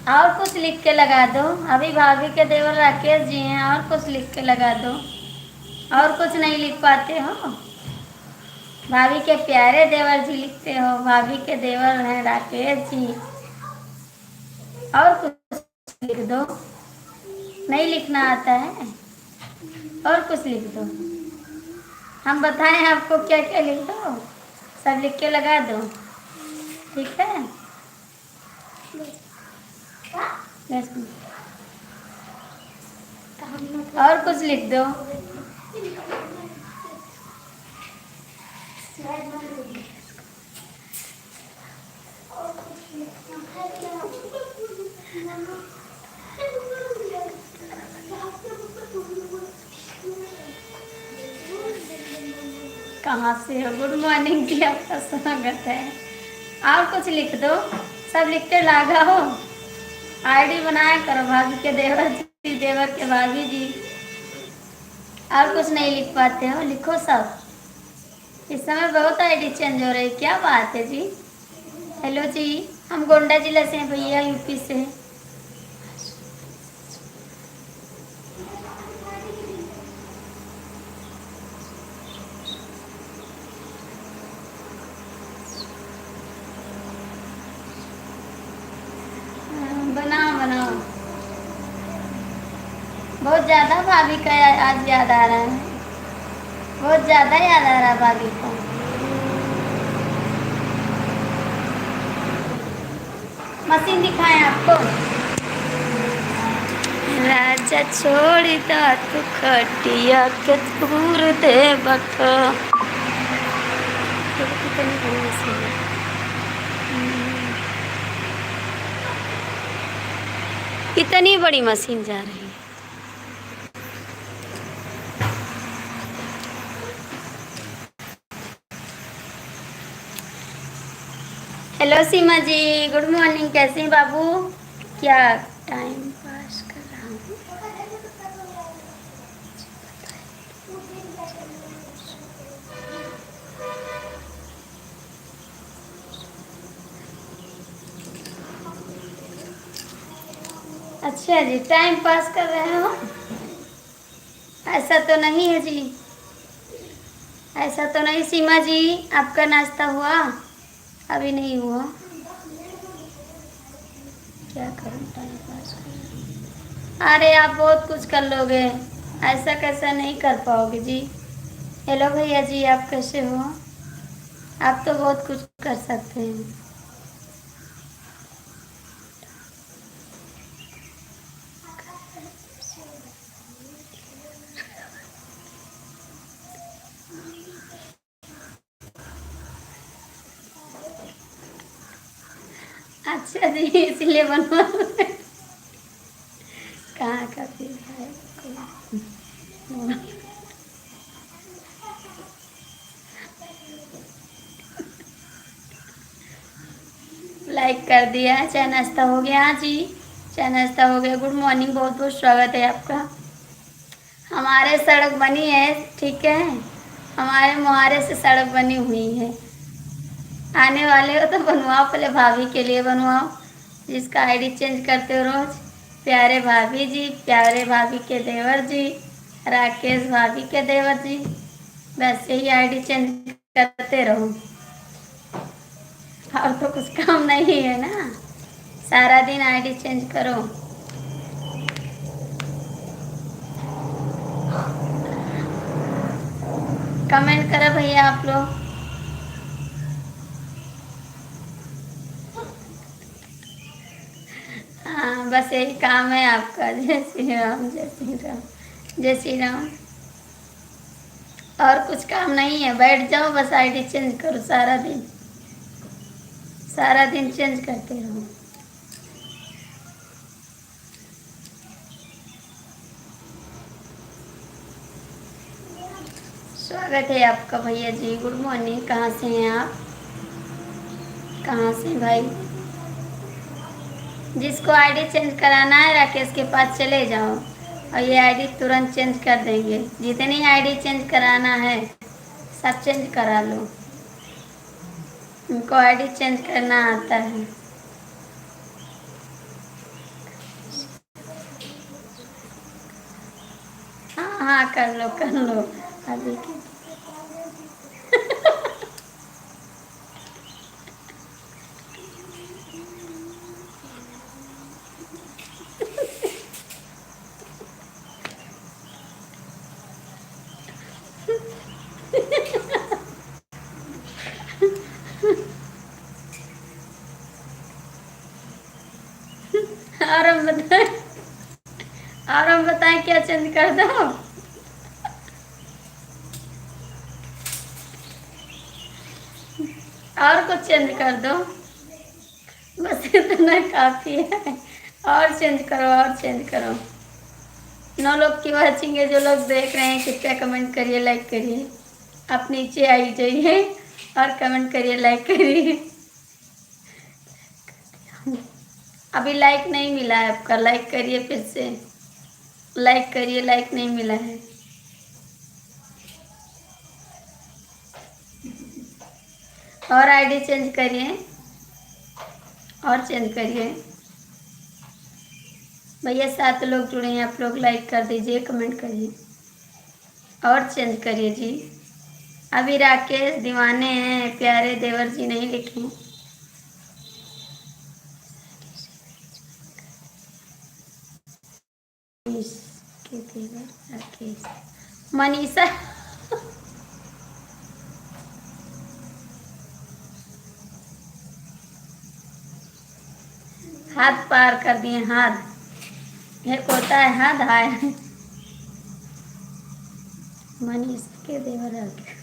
और कुछ लिख के लगा दो। अभी भाभी के देवर राकेश जी हैं, और कुछ लिख के लगा दो। और कुछ नहीं लिख पाते हो? भाभी के प्यारे देवर जी लिखते हो, भाभी के देवर हैं राकेश जी। और कुछ लिख दो। नहीं लिखना आता है? और कुछ लिख दो। हम बताएं आपको क्या क्या लिख दो, सब लिख के लगा दो। ठीक है? और कुछ लिख दो। कहाँ से हो? गुड मॉर्निंग जी, आपका स्वागत है। और कुछ लिख दो, सब लिख के लागा हो। आईडी बनाया करो, भाभी के देवर जी, देवर के भाभी जी। और कुछ नहीं लिख पाते हो? लिखो सब। इस समय बहुत आईडी चेंज हो रही, क्या बात है जी। हेलो जी, हम गोंडा जिला से हैं भैया, यूपी से हैं। बनाओ बनाओ। बहुत ज़्यादा भाभी का आज याद आ रहा है, बहुत ज़्यादा याद आ रहा है भाभी को। मशीन दिखाएं आपको? राजा छोड़ दा तू खटिया के दूर दे बख। कितनी बड़ी मशीन जा रही है। हेलो सीमा जी, गुड मॉर्निंग। कैसे हैं बाबू? क्या टाइम पास कर रहा हूँ। अच्छा जी, टाइम पास कर रहे हो? ऐसा तो नहीं है जी, ऐसा तो नहीं। सीमा जी, आपका नाश्ता हुआ? अभी नहीं हुआ। क्या करूँ, टाइम पास कर। अरे आप बहुत कुछ कर लोगे, ऐसा कैसा नहीं कर पाओगे जी। हेलो भैया जी, आप कैसे हो? आप तो बहुत कुछ कर सकते हैं। अच्छा जी, इसलिए बनवा कहाँ का फिर है लाइक कर दिया। चाय नाश्ता हो गया? हाँ जी, चाय नाश्ता हो गया। गुड मॉर्निंग, बहुत बहुत स्वागत है आपका। हमारे सड़क बनी है, ठीक है। हमारे मुहारे से सड़क बनी हुई है। आने वाले हो तो बनवाओ, पहले भाभी के लिए बनवाओ, जिसका आईडी चेंज करते हो रोज। प्यारे भाभी जी, प्यारे भाभी के देवर जी, राकेश भाभी के देवर जी, वैसे ही आईडी चेंज करते रहो। और तो कुछ काम नहीं है ना, सारा दिन आईडी चेंज करो। कमेंट करो भैया आप लोग। हाँ, बस यही काम है आपका। जय श्री राम, जय श्री राम, जय श्री राम। और कुछ काम नहीं है, बैठ जाओ बस आईडी चेंज करो सारा दिन, सारा दिन चेंज करते रहो। स्वागत है आपका भैया जी, गुड मॉर्निंग। कहाँ से हैं आप? कहाँ से भाई? जिसको आईडी चेंज कराना है राकेश के पास चले जाओ, और ये आईडी तुरंत चेंज कर देंगे। जितनी आईडी चेंज कराना है सब चेंज करा लो, उनको आईडी चेंज करना आता है। हाँ हाँ, कर लो अभी के। और हम बताएं, और हम बताएं क्या चेंज कर दो? और कुछ चेंज कर दो, बस इतना काफी है। और चेंज करो, और चेंज करो। 9 लोग की वाचिंग है, जो लोग देख रहे हैं कृपया कमेंट करिए, लाइक करिए। आप नीचे आई जाइए और कमेंट करिए, लाइक करिए। अभी लाइक नहीं मिला है आपका, लाइक करिए फिर से, लाइक करिए, लाइक नहीं मिला है। और आईडी चेंज करिए, और चेंज करिए। भैया 7 लोग जुड़े हैं, आप लोग लाइक कर दीजिए, कमेंट करिए, और चेंज करिए जी। अभी राकेश दीवाने हैं, प्यारे देवर जी नहीं लिखे। के देवर राकेश, मनीषा। हाथ पार कर दिए, हाथ एक होता है, हाथ आए। मनीषा के देवर राकेश।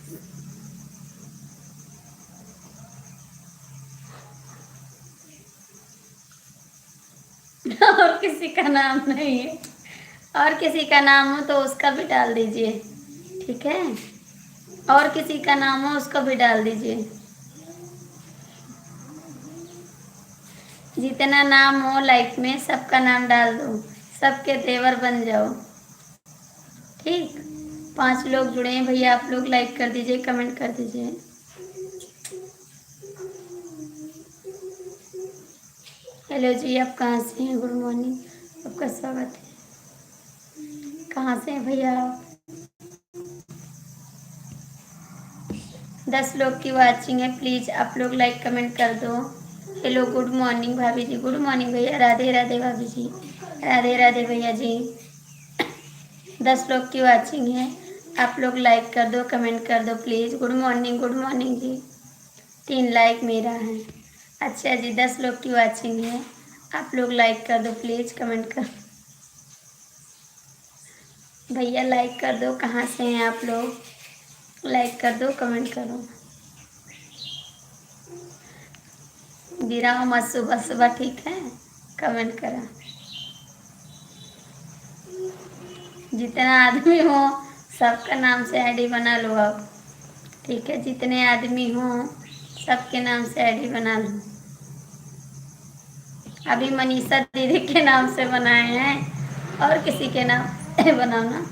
और किसी का नाम नहीं है, और किसी का नाम हो तो उसका भी डाल दीजिए, ठीक है। और किसी का नाम हो उसको भी डाल दीजिए। जितना नाम हो लाइफ में सबका नाम डाल दो, सबके तेवर बन जाओ। ठीक, 5 लोग जुड़े हैं भैया, आप लोग लाइक कर दीजिए, कमेंट कर दीजिए। हेलो जी, आप कहाँ से हैं? गुड मॉर्निंग, आपका स्वागत है। कहाँ से हैं भैया आप? 10 लोग की वाचिंग है, प्लीज़ आप लोग लाइक कमेंट कर दो। हेलो, गुड मॉर्निंग भाभी जी, गुड मॉर्निंग भैया, राधे राधे भाभी जी, राधे राधे भैया जी। 10 लोग की वाचिंग है, आप लोग लाइक कर दो, कमेंट कर दो please. Good morning ji. 3 like मेरा है। अच्छा जी, 10 लोग की वाचिंग है, आप लोग लाइक कर दो प्लीज़, कमेंट कर भैया, लाइक कर दो। कहाँ से हैं आप लोग? लाइक कर दो, कमेंट करो। गिराओ मत सुबह सुबह, ठीक है? कमेंट करा। जितना आदमी हो सबका नाम से आईडी बना लो आप, ठीक है? जितने आदमी हो सबके नाम से आईडी बना लो। अभी मनीषा दीदी के नाम से बनाए हैं, और किसी के नाम बनाओ ना।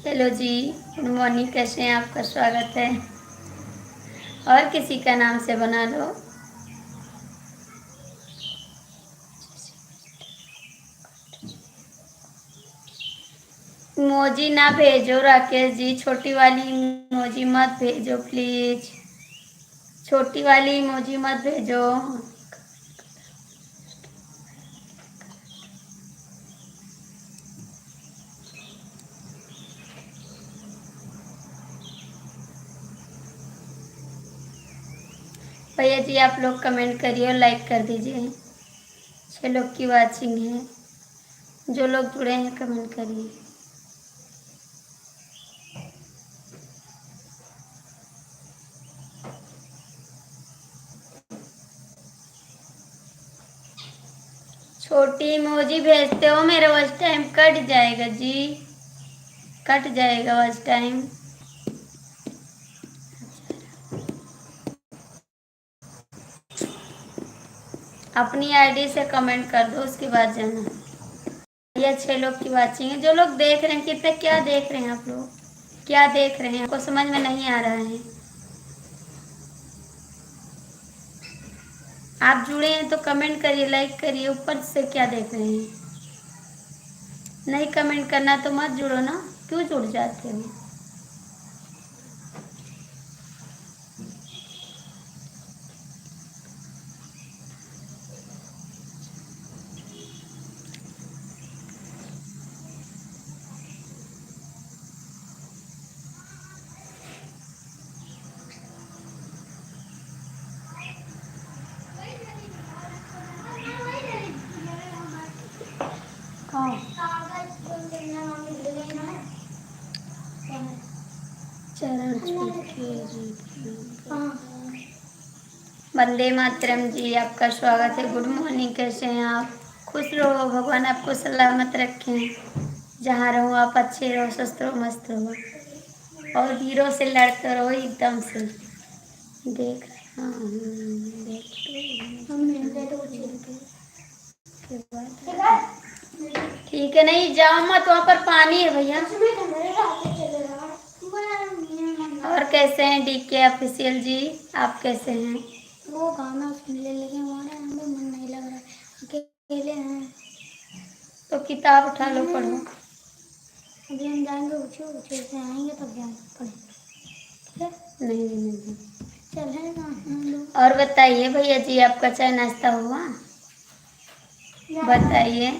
हेलो जी, गुड मॉर्निंग, कैसे हैं? आपका स्वागत है। और किसी का नाम से बना लो। इमोजी ना भेजो राकेश जी, छोटी वाली इमोजी मत भेजो प्लीज, छोटी वाली इमोजी मत भेजो। भैया जी आप लोग कमेंट करिए और लाइक कर दीजिए। 6 लोग की वाचिंग है, जो लोग जुड़े हैं कमेंट करिए। छोटी इमोजी भेजते हो मेरा वॉच टाइम कट जाएगा जी, कट जाएगा वॉच टाइम। अपनी आईडी से कमेंट कर दो, उसके बाद जाना। भैया 6 लोग की वाचिंग है, जो लोग देख रहे हैं, कितने क्या देख रहे हैं आप लोग, क्या देख रहे हैं? आपको समझ में नहीं आ रहा है? आप जुड़े हैं तो कमेंट करिए, लाइक करिए। ऊपर से क्या देख रहे हैं? नहीं कमेंट करना तो मत जुड़ो ना, क्यों जुड़ जाते हो? चरण वंदे मातरम जी, आपका स्वागत है। गुड मॉर्निंग, कैसे हैं आप? खुश रहो, भगवान आपको सलामत रखें। जहाँ रहो आप अच्छे रहो, स्वस्थ रहो, मस्त रहो, और वीरों से लड़ते रहो एकदम से। देख हाँ ठीक है, नहीं जाओ मत, वहाँ पर पानी है भैया। और कैसे हैं डीके ऑफिशियल जी, आप कैसे हैं? वो गाना सुन ले, लेकिन हमारा हमें मन नहीं लग रहा, अकेले हैं तो किताब उठा लो, पढ़ो। अभी हम जाएंगे, ऊँचे से आएंगे तब जाएंगे पढ़ेंगे। नहीं चलेगा। और बताइए भैया जी, आपका चाय नाश्ता हुआ? बताइए।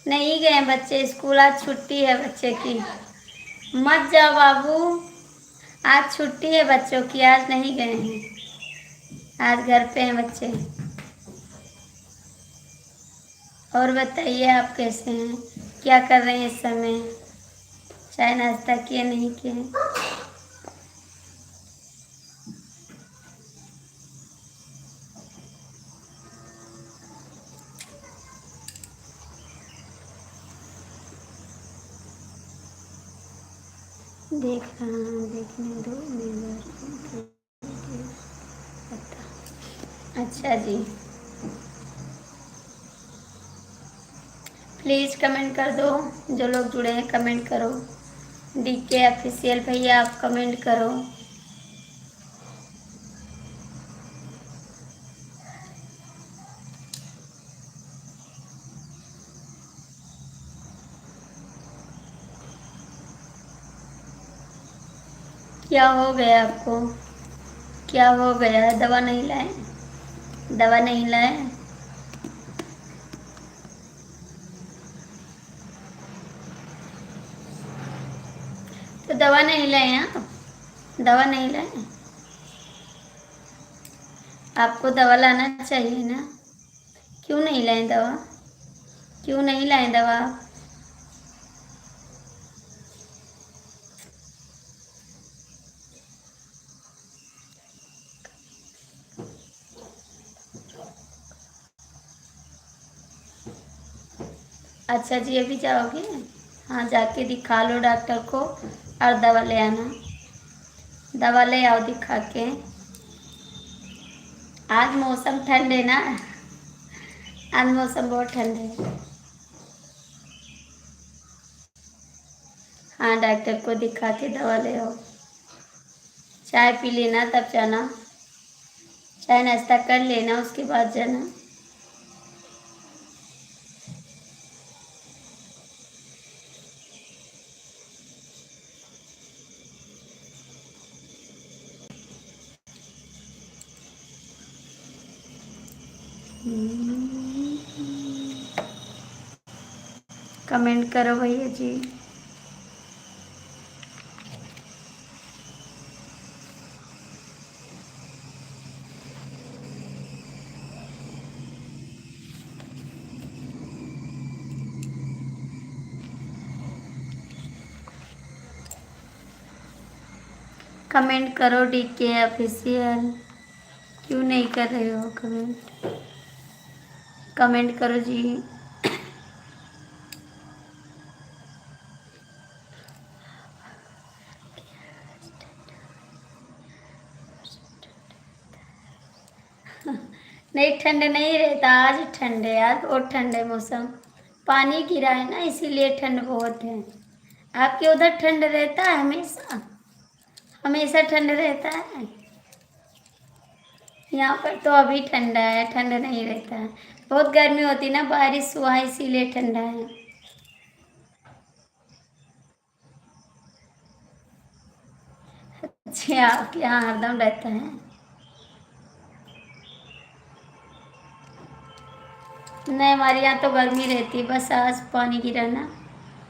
नहीं गए बच्चे स्कूल, आज छुट्टी है बच्चे की। मत जाओ बाबू, आज छुट्टी है बच्चों की, आज नहीं गए हैं, आज घर पे हैं बच्चे। और बताइए आप कैसे हैं, क्या कर रहे हैं इस समय? चाय नाश्ता किए नहीं किए? देख रहा, देखने दो मेरे पता। अच्छा जी, प्लीज़ कमेंट कर दो, जो लोग जुड़े हैं कमेंट करो। डीके ऑफिशियल भैया आप कमेंट करो। क्या हो गया आपको? क्या हो गया? दवा नहीं लाए? दवा नहीं लाए? तो दवा नहीं लाए आप? दवा नहीं लाए? आपको दवा लाना चाहिए ना। क्यों नहीं लाए दवा? क्यों नहीं लाए दवा? अच्छा जी, अभी जाओगे? हाँ, जाके दिखा लो डॉक्टर को और दवा ले आना। दवा ले आओ दिखा के। आज मौसम ठंड है ना, आज मौसम बहुत ठंड है। हाँ, डॉक्टर को दिखा के दवा ले आओ। चाय पी लेना तब जाना। चाय नाश्ता कर लेना, उसके बाद जाना। कमेंट करो भैया जी। कमेंट करो डीके ऑफिशियल। क्यों नहीं कर रहे हो कमेंट? कमेंट करो जी। नहीं, ठंड नहीं रहता, आज ठंड है, आज बहुत ठंड है मौसम। पानी गिरा है ना, इसीलिए ठंड बहुत है। आपके उधर ठंड रहता है हमेशा? हमेशा ठंड रहता है? यहाँ पर तो अभी ठंडा है, ठंड नहीं रहता है। बहुत गर्मी होती ना, बारिश हुआ है इसीलिए ठंडा है। अच्छा, आपके यहाँ हरदम रहता है? नहीं, हमारे यहाँ तो गर्मी रहती है, बस आज पानी गिरा ना,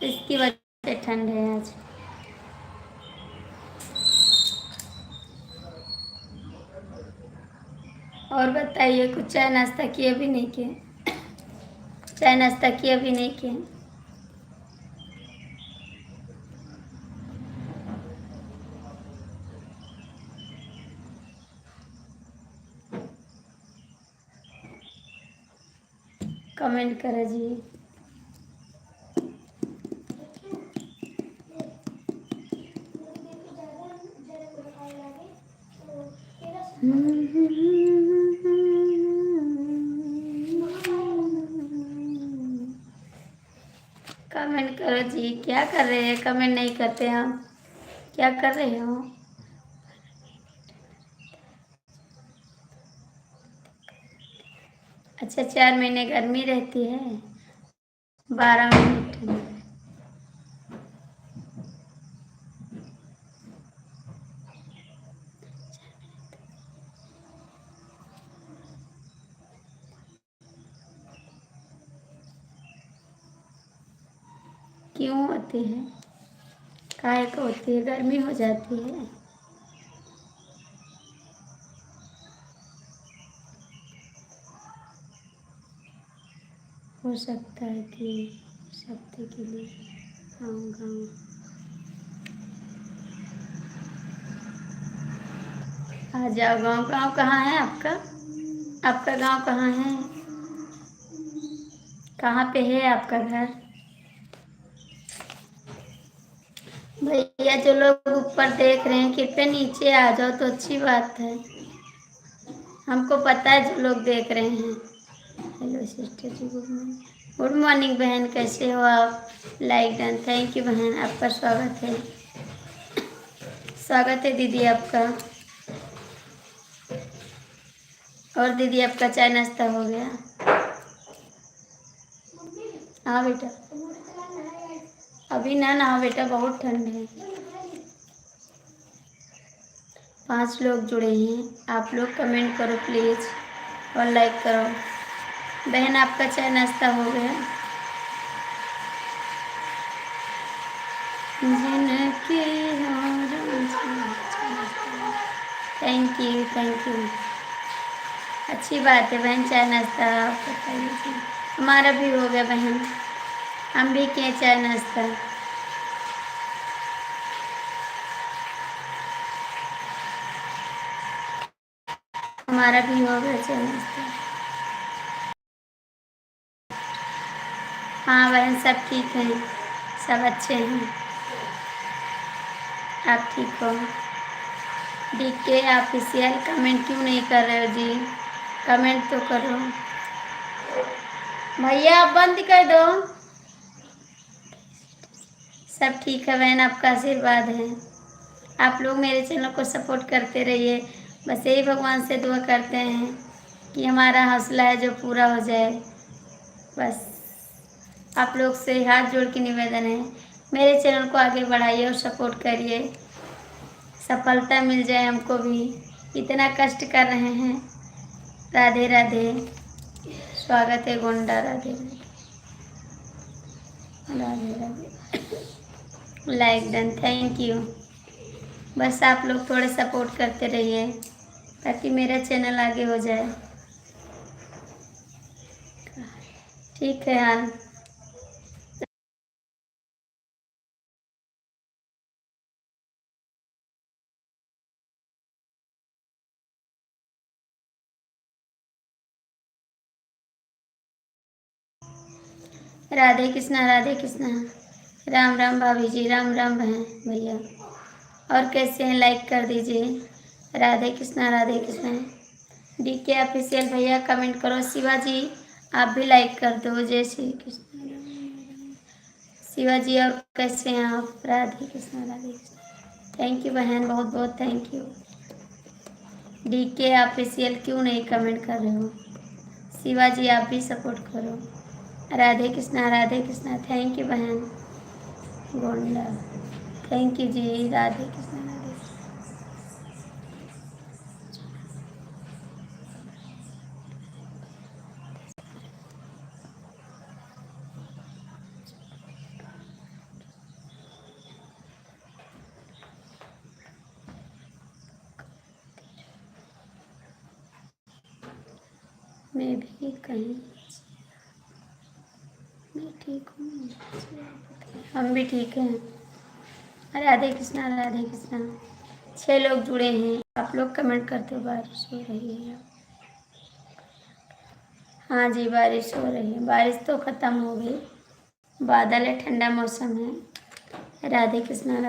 इसकी वजह से ठंड है आज। और बताइए, कुछ चाय नाश्ता किए भी नहीं किए? चाय नाश्ता किए भी नहीं किए? कमेंट करो जी। कमेंट करो जी। क्या कर रहे हैं? कमेंट नहीं करते हम। क्या कर रहे हो? अच्छा, 4 महीने गर्मी रहती है, 12 महीने ठंड। क्यों होती है? काहे को होती है? गर्मी हो जाती है। हो सकता है कि इस हफ्ते के लिए आऊँगा। आ जाओ। गाँव गाँव कहाँ है आपका? आपका गांव कहाँ है? कहाँ पे है आपका घर? भैया जो लोग ऊपर देख रहे हैं कृपया नीचे आ जाओ तो अच्छी बात है, हमको पता है जो लोग देख रहे हैं। हेलो सिस्टर जी, गुड मॉर्निंग। गुड मॉर्निंग बहन, कैसे हो आप? लाइक डन, थैंक यू बहन, आपका स्वागत है। स्वागत है दीदी आपका। और दीदी आपका चाय नाश्ता हो गया? हाँ बेटा, अभी ना नहा बेटा, बहुत ठंड है। 5 लोग जुड़े हैं, आप लोग कमेंट करो प्लीज़ और लाइक करो। बहन आपका चाय नाश्ता हो गया? थैंक यू थैंक यू, अच्छी बात है बहन, चाय नाश्ता आप बताइए जी। हमारा भी हो गया बहन, हम भी किए चाय नाश्ता। हमारा भी हो गया चाय नाश्ता। हाँ बहन सब ठीक हैं, सब अच्छे हैं। आप ठीक हो? DK ऑफिशियल कमेंट क्यों नहीं कर रहे हो जी? कमेंट तो करो भैया, आप बंद कर दो। सब ठीक है बहन, आपका आशीर्वाद है। आप लोग मेरे चैनल को सपोर्ट करते रहिए, बस यही भगवान से दुआ करते हैं कि हमारा हौसला है जो पूरा हो जाए। बस आप लोग से हाथ जोड़ के निवेदन है, मेरे चैनल को आगे बढ़ाइए और सपोर्ट करिए, सफलता मिल जाए हमको भी, इतना कष्ट कर रहे हैं। राधे राधे, स्वागत है Gonda, Radhe Radhe Radhe. Like done, thank you. बस आप लोग थोड़े सपोर्ट करते रहिए ताकि मेरा चैनल आगे हो जाए। ठीक है यार, राधे कृष्णा राधे कृष्णा। राम राम भाभी जी, राम राम बहन भैया। और कैसे हैं? लाइक कर दीजिए। राधे कृष्णा। DK ऑफिशियल भैया कमेंट करो। शिवाजी आप भी लाइक कर दो। जय श्री कृष्ण। शिवाजी और कैसे हैं आप? राधे कृष्णा। थैंक यू बहन, बहुत बहुत थैंक यू। DK ऑफिशियल क्यों नहीं कमेंट कर रहे हो? शिवाजी आप भी सपोर्ट करो। राधे कृष्णा, थैंक यू बहन गोंडा, थैंक यू जी। राधे कृष्णा। मैं भी कहीं, मैं ठीक हूँ, हम भी ठीक हैं। राधे कृष्णा। 6 लोग जुड़े हैं, आप लोग कमेंट करते हो। बारिश हो रही है? हाँ जी बारिश हो रही है, बारिश तो ख़त्म हो गई, बादल है, ठंडा मौसम है। राधे कृष्णा।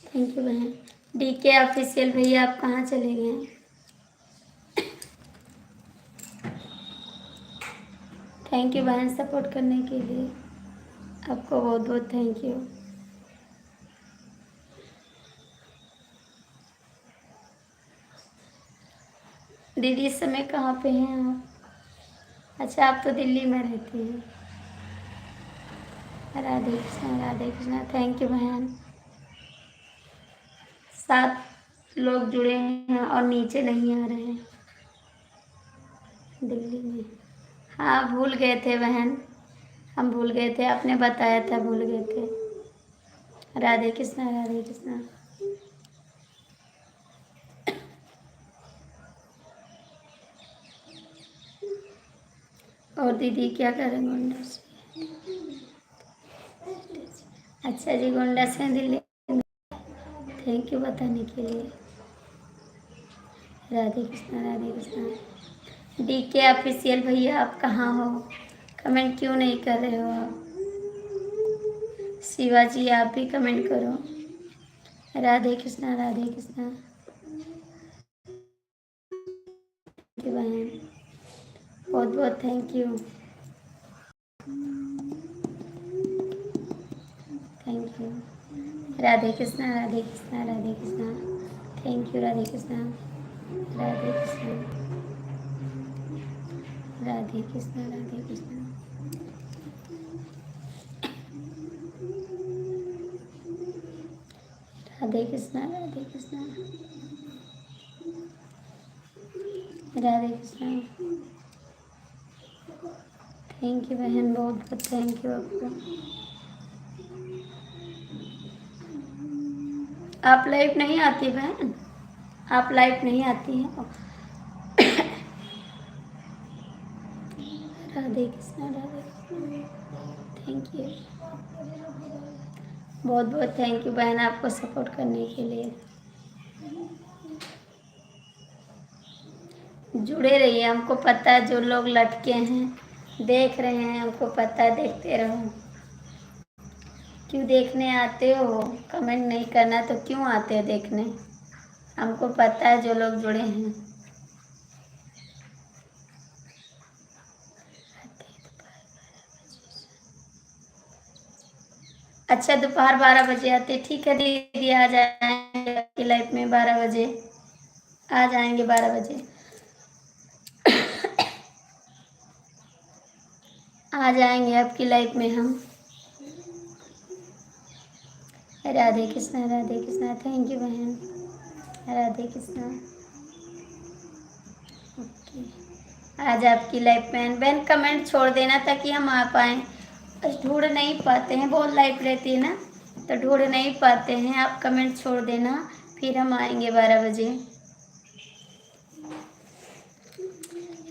थैंक यू बहन। DK ऑफिशियल भैया आप कहाँ चले गए? थैंक यू बहन सपोर्ट करने के लिए, आपको बहुत बहुत थैंक यू। दीदी इस समय कहाँ पे हैं आप? अच्छा आप तो दिल्ली में रहती हैं। राधे कृष्णा, थैंक यू बहन। 7 लोग जुड़े हैं और नीचे नहीं आ रहे हैं। दिल्ली में? हाँ भूल गए थे बहन, हम भूल गए थे, आपने बताया था, भूल गए थे। राधे कृष्णा। और दीदी क्या करें गोंडा से? अच्छा जी, गोंडा से दिल्ली, थैंक यू बताने के लिए। राधे कृष्णा। DK ऑफिशियल भैया आप कहाँ हो? कमेंट क्यों नहीं कर रहे हो आप? शिवाजी आप भी कमेंट करो। राधे कृष्णा राधे कृष्णा बहन, बहुत बहुत thank you. Thank you. Radhe Krishna Radhe Krishna Radhe Krishna, thank you Radhe Krishna Radhe Krishna Radhe Krishna Radhe Krishna. Radhe Krishna Radhe Krishna Radhe Krishna. Thank you बहन, बहुत बहुत थैंक यू आपको। आप लाइव नहीं आती बहन, आप लाइव नहीं आती हैं। राधे कृष्णा थैंक यू, बहुत बहुत थैंक यू बहन आपको सपोर्ट करने के लिए। जुड़े रहिए, हमको पता है जो लोग लटके हैं देख रहे हैं, हमको पता है, देखते रहो। क्यों देखने आते हो? कमेंट नहीं करना तो क्यों आते हो देखने? हमको पता है जो लोग जुड़े हैं। अच्छा दोपहर 12 बजे आते, ठीक है दीदी, आ जाएंगे आपकी लाइफ में 12 बजे, आ जाएंगे 12 बजे, आ जाएंगे आपकी लाइफ में हम। राधे कृष्णा थैंक यू बहन, राधे कृष्णा। ओके, आज आपकी लाइफ में बहन कमेंट छोड़ देना ताकि हम आ पाएँ। ढूंढ नहीं पाते हैं, बहुत लाइफ रहती है ना तो ढूंढ नहीं पाते हैं। आप कमेंट छोड़ देना, फिर हम आएंगे 12 बजे।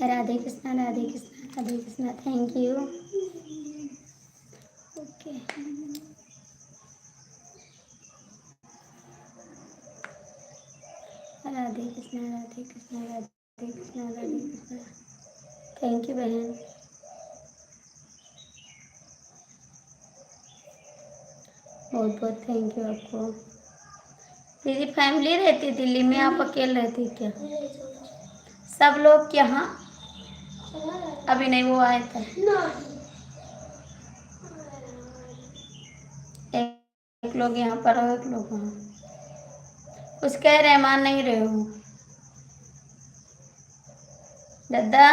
Radhe Krishna thank you. Okay, Radhe Krishna thank you बहन, बहुत बहुत थैंक यू आपको। दीदी फैमिली रहती दिल्ली में, आप अकेले रहती क्या? सब लोग यहाँ अभी नहीं, वो आए थे एक लोग यहाँ पर हो, एक लोग वहाँ। कुछ कह रहे मान नहीं रहे हो दादा,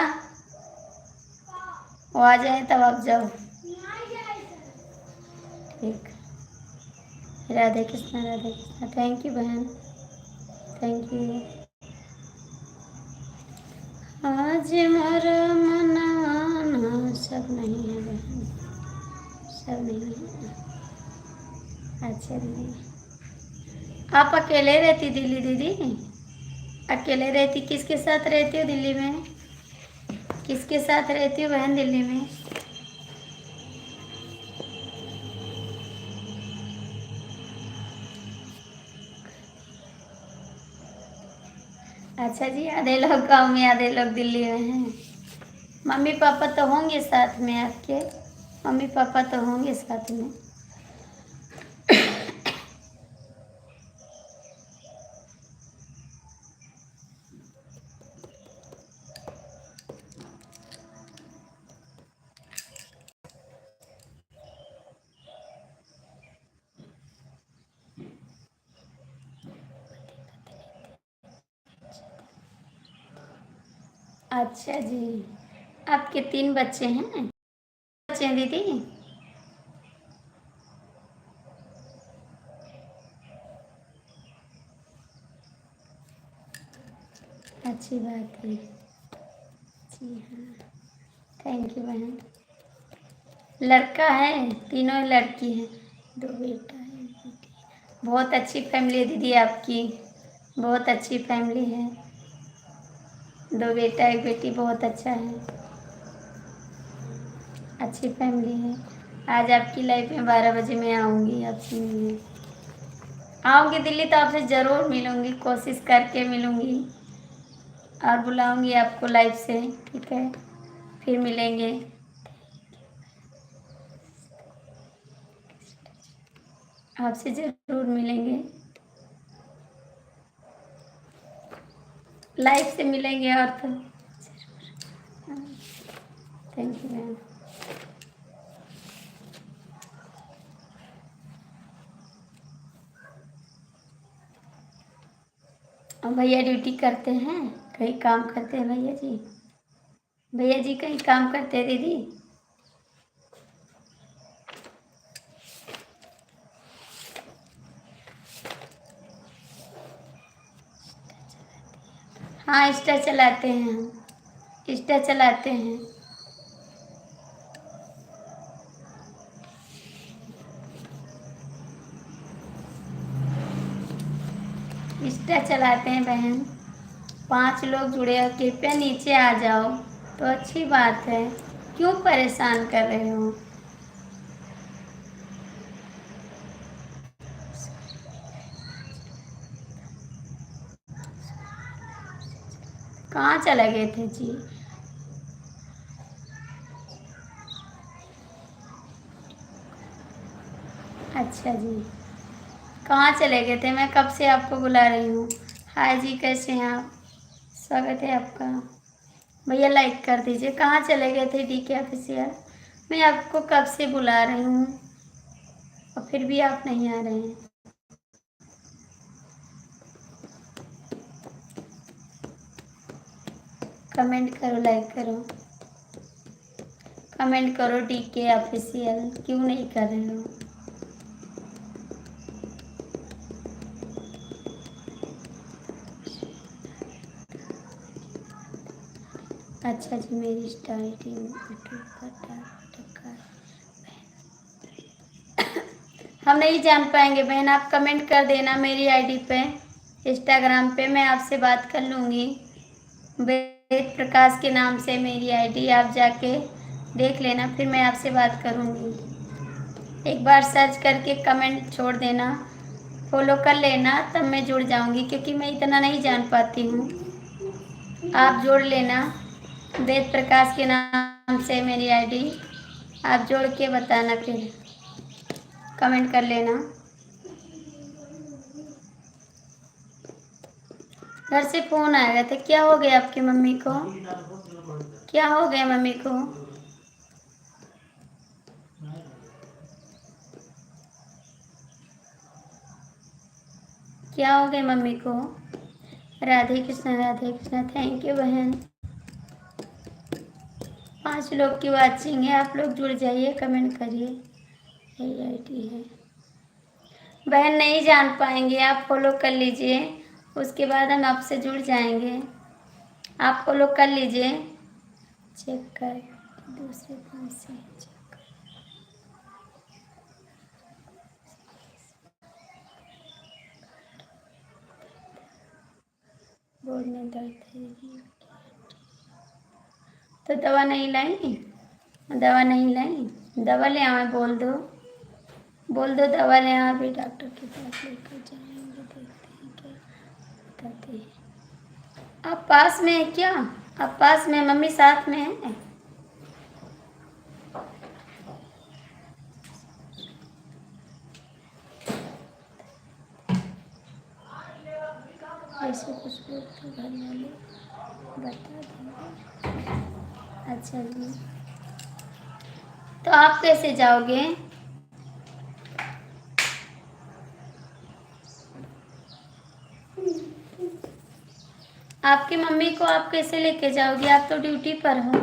वो आ जाए तब आप जाओ। ठीक, राधे कृष्णा थैंक यू बहन, थैंक यू। आज मोर मनाना सब नहीं है बहन, सब नहीं है। अच्छा दीदी, आप अकेले रहती दिल्ली दीदी? अकेले रहती? किसके साथ रहती हो दिल्ली में? किसके साथ रहती हो बहन दिल्ली में? अच्छा जी, आधे लोग गाँव में आधे लोग दिल्ली में हैं। मम्मी पापा तो होंगे साथ में आपके, मम्मी पापा तो होंगे साथ में। अच्छा जी, आपके 3 बच्चे हैं? बच्चे हैं दीदी? अच्छी बात है जी, हाँ थैंक यू बहन। लड़का है, तीनों लड़की है, 2 बेटा है, एक बेटी है। बहुत अच्छी फैमिली है दीदी आपकी, बहुत अच्छी फैमिली है, 2 बेटा एक बेटी, बहुत अच्छा है, अच्छी फैमिली है। आज आपकी लाइफ में 12 बजे मैं आऊँगी आपसे मिलने, आऊँगी दिल्ली तो आपसे ज़रूर मिलूँगी, कोशिश करके मिलूँगी और बुलाऊँगी आपको लाइव से, ठीक है? फिर मिलेंगे। आपसे ज़रूर मिलेंगे, लाइव से मिलेंगे और तो थैंक यू मैम। और भैया ड्यूटी करते हैं, कहीं काम करते हैं भैया जी? भैया जी कहीं काम करते हैं दीदी? हाँ इंस्टा चलाते हैं हम, इंस्टा चलाते हैं। इंस्टा चलाते हैं बहन। 5 लोग जुड़े हो, कृपया नीचे आ जाओ तो अच्छी बात है, क्यों परेशान कर रहे हो? कहाँ चले गए थे जी? अच्छा जी, कहाँ चले गए थे? मैं कब से आपको बुला रही हूँ। हाय जी, कैसे हैं आप? स्वागत है आपका। भैया लाइक कर दीजिए। कहाँ चले गए थे DK ऑफिशियल? मैं आपको कब से बुला रही हूँ और फिर भी आप नहीं आ रहे हैं। कमेंट करो, लाइक करो, कमेंट करो DK ऑफिशियल, क्यों नहीं कर रहे हो? अच्छा जी, मेरी स्टाइल यूट्यूब पर हम नहीं जान पाएंगे बहन, आप कमेंट कर देना मेरी आईडी पे, इंस्टाग्राम पे, मैं आपसे बात कर लूँगी। वेद प्रकाश के नाम से मेरी आईडी, आप जाके देख लेना, फिर मैं आपसे बात करूँगी। एक बार सर्च करके कमेंट छोड़ देना, फॉलो कर लेना, तब मैं जुड़ जाऊँगी, क्योंकि मैं इतना नहीं जान पाती हूँ। आप जोड़ लेना, वेद प्रकाश के नाम से मेरी आईडी, आप जोड़ के बताना, फिर कमेंट कर लेना। घर से फ़ोन आया था, क्या हो गया आपकी मम्मी को? क्या हो गया मम्मी को? क्या हो गया मम्मी को? राधे कृष्णा, राधे कृष्णा, थैंक यू बहन। 5 लोग की वाचिंग है, आप लोग जुड़ जाइए, कमेंट करिए। यही आईडी है बहन, नहीं जान पाएंगे, आप फॉलो कर लीजिए, उसके बाद हम आपसे जुड़ जाएंगे। आप फॉलो कर लीजिए, चेक कर दूसरे फोन से चेक कर। बोर्ड में दर्द है तो दवा नहीं लाई? दवा नहीं लाई? दवा ले आए, बोल दो, बोल दो दवा ले आए, अभी डॉक्टर के पास लेकर जाएंगे, देखते हैं क्या बताते हैं। आप पास में है क्या? आप पास में, मम्मी साथ में है? ऐसे कुछ लोग तो घर वाले बता देंगे। अच्छा जी, तो आप कैसे जाओगे? आपकी मम्मी को आप कैसे लेके जाओगे? आप तो ड्यूटी पर हो,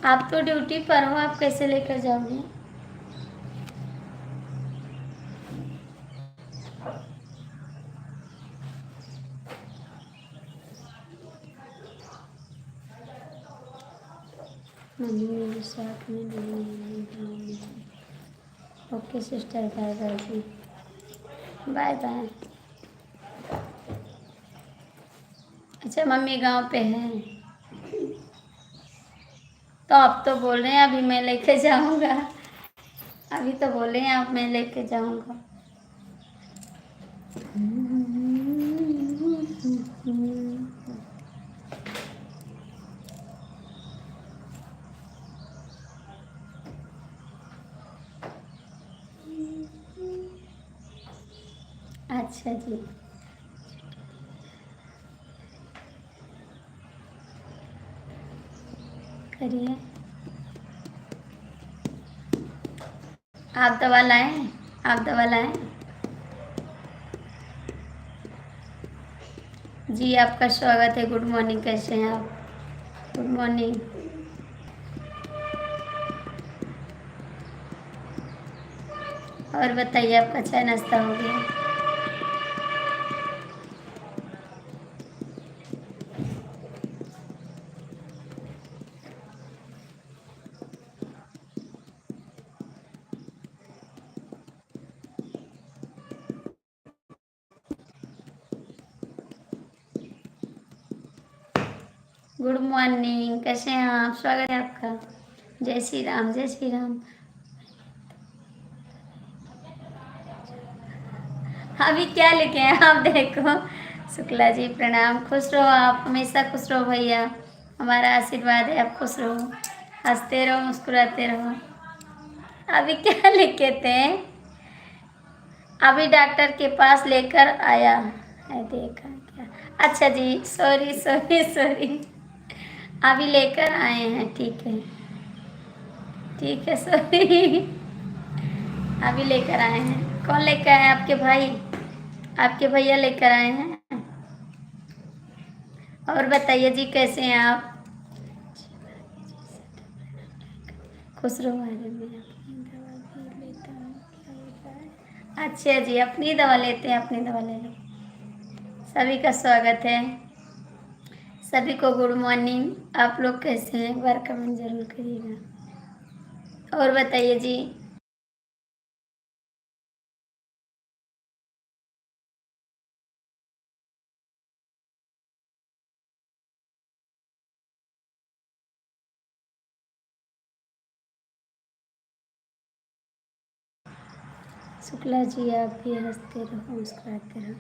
आप तो ड्यूटी पर हो, आप कैसे लेकर जाओगे? मम्मी मेरे साथ में नहीं है। ओके सिस्टर, बाय बाय जी, बाय बाय। अच्छा मम्मी गांव पे है, तो आप तो बोल रहे हैं अभी मैं लेके जाऊंगा, अभी तो बोले हैं आप मैं लेके जाऊंगा। अच्छा जी, करिए। आप दवा लाएं, आप दवा लाएं। जी आपका स्वागत है। गुड मॉर्निंग, कैसे हैं आप? Good morning. और बताइए, आपका चाय नाश्ता हो गया? गुड मॉर्निंग, कैसे हैं आप? स्वागत है आपका। जय श्री राम, जय श्री राम। अभी क्या लिखे हैं आप देखो। शुक्ला जी प्रणाम, खुश रहो आप, हमेशा खुश रहो भैया। हमारा आशीर्वाद है, आप खुश रहो, हंसते रहो, मुस्कुराते रहो। अभी क्या लिखे थे? अभी डॉक्टर के पास लेकर आया है, देखा क्या? अच्छा जी, सॉरी सॉरी सॉरी। अभी लेकर आए हैं, ठीक है, ठीक है, सॉरी। अभी लेकर आए हैं। कौन लेकर आए? आपके भाई, आपके भैया लेकर आए हैं। और बताइए जी, कैसे हैं आप? खुश रहो। अरे मैं अपनी दवा भी लेता हूँ, क्या होता है? अच्छा जी, अपनी दवा लेते हैं, अपनी दवा ले लो। सभी का स्वागत है, सभी को गुड मॉर्निंग। आप लोग कैसे हैं? एक बार कमेंट जरूर करिएगा। और बताइए जी। शुक्ला जी, आप भी हंसते रहो, मुस्कुराते रहो।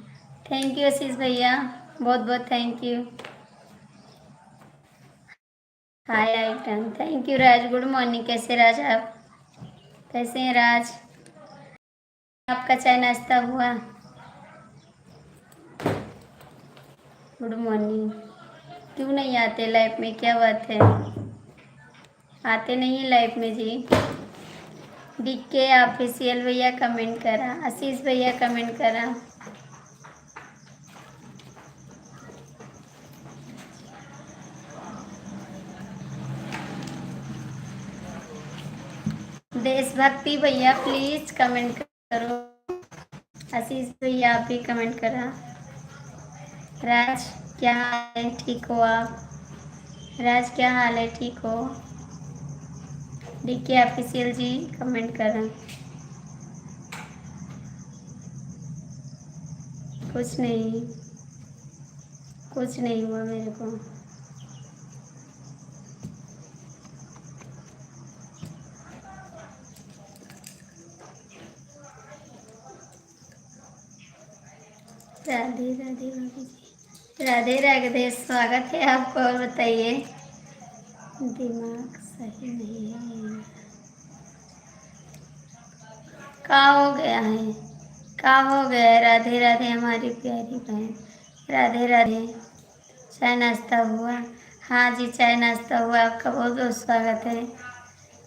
थैंक यू आशीष भैया, बहुत बहुत thank you. Hi item, thank you Raj. Good morning, कैसे राज आप? कैसे हैं राज? आपका चाय नाश्ता हुआ? Good morning. क्यों नहीं आते लाइफ में, क्या बात है? आते नहीं है लाइफ में जी। डीके ऑफिशियल भैया कमेंट करा, आशीष भैया कमेंट करा। देशभक्ति भैया प्लीज कमेंट करो। आशीष भैया आप भी कमेंट करा। राज, क्या हाल है? ठीक हो आप? राज, क्या हाल है? ठीक हो? डीके ऑफिशियल जी कमेंट करा। कुछ नहीं, कुछ नहीं हुआ मेरे को। राधे राधे भाभी जी, राधे राधे, स्वागत है आपको। और बताइए। दिमाग सही नहीं है, क्या हो गया है? क्या हो गया है? राधे राधे हमारी प्यारी बहन, राधे राधे। चाय नाश्ता हुआ? हाँ जी, चाय नाश्ता हुआ। आपका बहुत बहुत स्वागत है।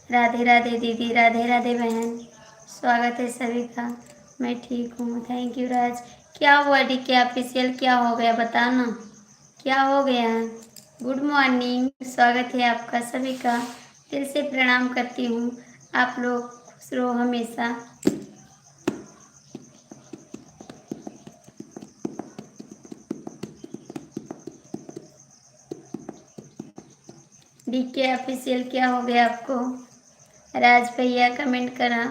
राधे राधे दीदी, राधे राधे बहन, स्वागत है सभी का। मैं ठीक हूँ, थैंक यू राज। क्या हुआ डीके ऑफिशियल, क्या हो गया बताना, क्या हो गया? गुड मॉर्निंग, स्वागत है आपका सभी का। दिल से प्रणाम करती हूँ। आप लोग खुश रहो हमेशा। डीके ऑफिशियल क्या हो गया आपको? राज भैया कमेंट करा।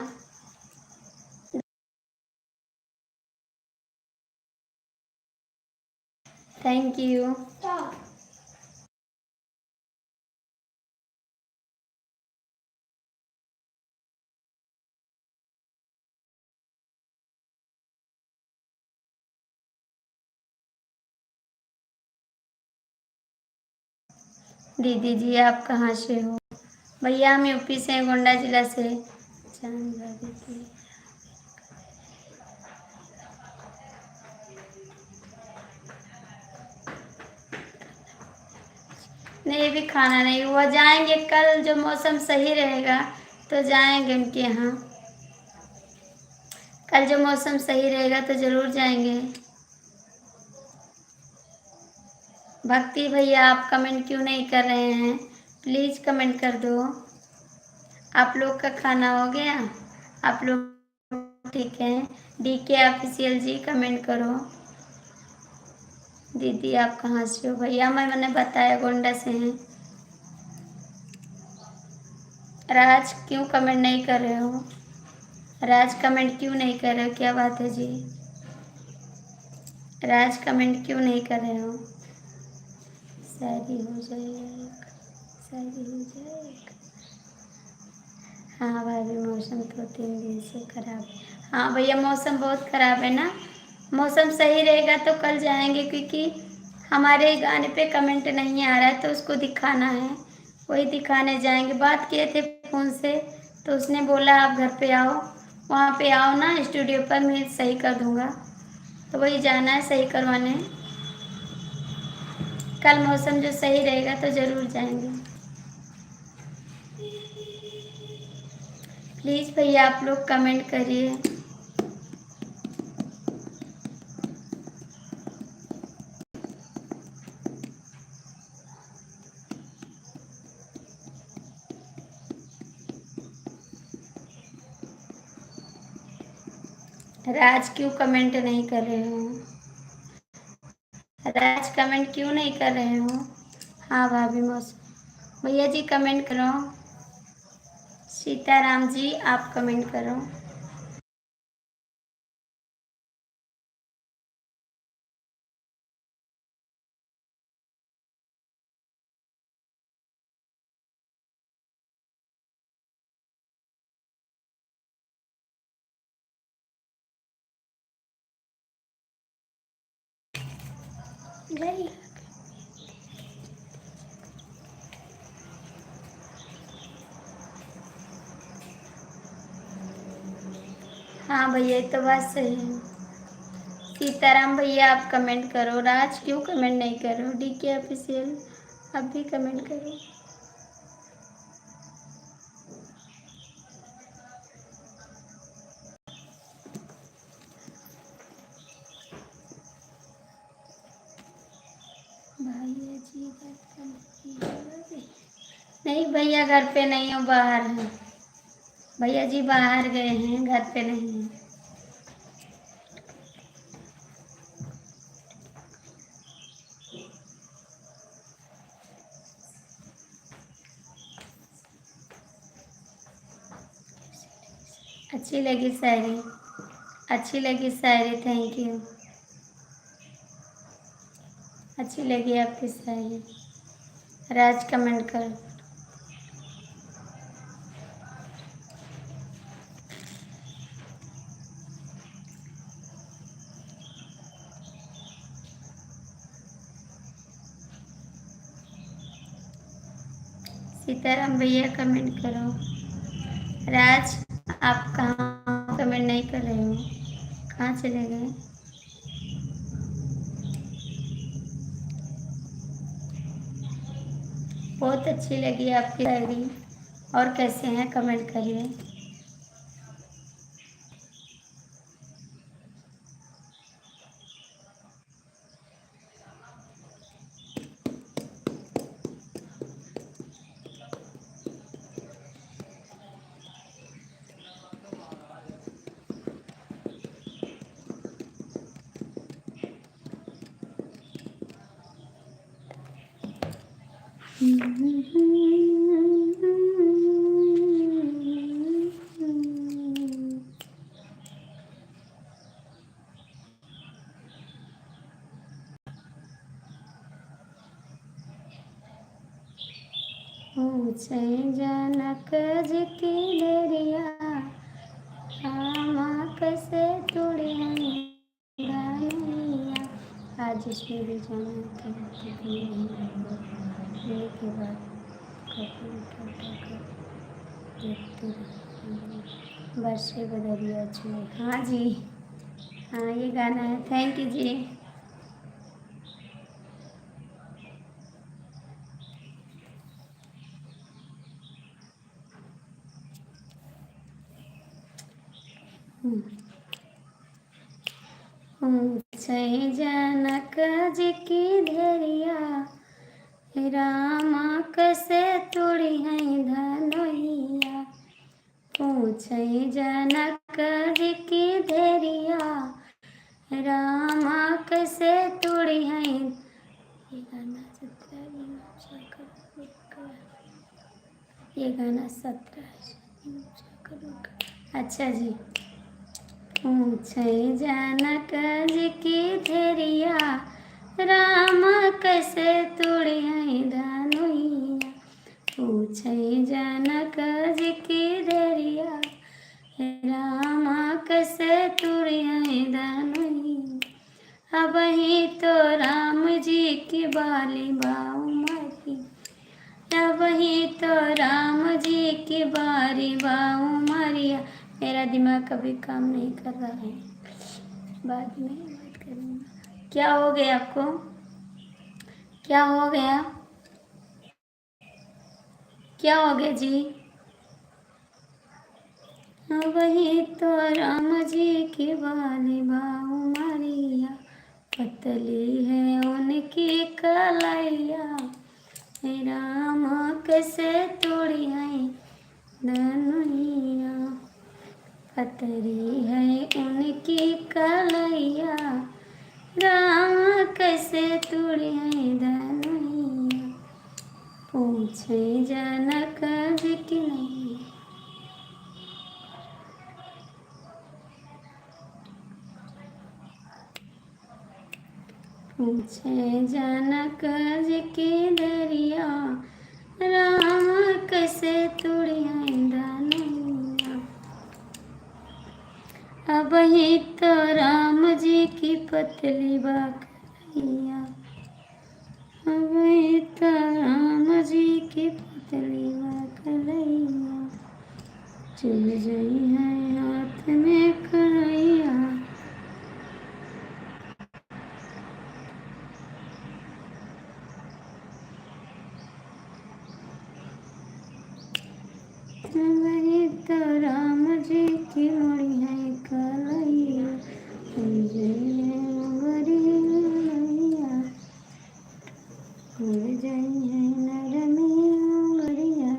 Thank you. दीदी जी आप कहाँ से हो? भैया हम यूपी से हैं, गोंडा जिला से। चांद भाभी की नहीं भी खाना नहीं हुआ, जाएंगे कल जो मौसम सही रहेगा तो जाएंगे उनके यहाँ। कल जो मौसम सही रहेगा तो ज़रूर जाएंगे। भक्ति भैया आप कमेंट क्यों नहीं कर रहे हैं? प्लीज़ कमेंट कर दो। आप लोग का खाना हो गया? आप लोग ठीक हैं? DK ऑफिशियल जी कमेंट करो। दीदी आप कहाँ से हो? भैया मैंने बताया गोंडा से हैं। राज क्यों कमेंट नहीं कर रहे हो? राज कमेंट क्यों नहीं कर रहे हो? क्या बात है जी? राज कमेंट क्यों नहीं कर रहे हो? शायरी हो जाए, शायरी हो जाए। हाँ भाभी मौसम तो 3 दिन से खराब है। हाँ भैया मौसम बहुत ख़राब है ना। मौसम सही रहेगा तो कल जाएंगे, क्योंकि हमारे गाने पे कमेंट नहीं आ रहा है तो उसको दिखाना है, वही दिखाने जाएंगे। बात किए थे फ़ोन से तो उसने बोला आप घर पे आओ, वहाँ पे आओ ना स्टूडियो पर, मैं सही कर दूँगा। तो वही जाना है सही करवाने। कल मौसम जो सही रहेगा तो ज़रूर जाएंगे। प्लीज़ भैया आप लोग कमेंट करिए। राज क्यों कमेंट नहीं कर रहे हो? राज कमेंट क्यों नहीं कर रहे हो? हाँ भाभी मौसम भैया जी कमेंट करो। सीताराम जी आप कमेंट करो। गई। हाँ भैया ये तो बात सही है। सीताराम भैया आप कमेंट करो। राज क्यों कमेंट नहीं करो? DK ऑफिशियल आप भी कमेंट करो। भैया जी घर पे नहीं, भैया घर पे नहीं हो, बाहर हैं। भैया जी बाहर गए हैं, घर पे नहीं हैं। अच्छी लगी शायरी, अच्छी लगी शायरी, थैंक यू। अच्छी लगी आपकी शायरी। राज कमेंट कर। सीताराम भैया कमेंट करो। राज आप कहाँ कमेंट नहीं कर रहे हो? कहाँ चले गए? बहुत अच्छी लगी आपकी शायरी। और कैसे हैं कमेंट करिए। ऊँचे जनक जी की डरिया आमा कैसे तुड़े गानिया। आज इसमें भी जाना के बाद देखते बरसे बदरिया छुए। हाँ जी, हाँ ये गाना है। थैंक यू जी। पूछे जनक जी की धैर्या, रामा कैसे तोड़ी है धनुइया। पूछे जनक जी की धैर्या, रामा कैसे तोड़ी है। ये गाना 17 अच्छा जी। पूछे जनक जी की धैर्या, रामा कैसे तोड़ी है धनुइया। पूछे जनक जी की धैर्या, रामा कैसे तोड़ी है धनुइया। अब ही तो राम जी की बाली बाऊ मरी, अब ही तो राम जी की बारी बाऊ मरिया। मेरा दिमाग कभी काम नहीं कर रहा है, बाद में बात करूँगा। क्या हो गया आपको, क्या हो गया, क्या हो गया जी। वही तो राम जी की बाली बाऊ मरिया, पतली है उनकी कलैया। राम कैसे तोड़ी है धनुइया, पतरी है उनकी कलैया। राम कैसे तोड़ी है धनुइया। पूछे जनक जी की नहीं। पूछे जनक जी की धैर्या, राम कैसे तोड़ी है धनुइया। अब ही तो राम जी की पतली बाकैया, अब ही तो राम जी की पतली बाकैया। चल गई है हाथ में कन्हैया। वही तो राम जी की मुड़ी है कलैया, चल गई है बड़ी कलैया, उड़ गई है नरमिया बढ़िया।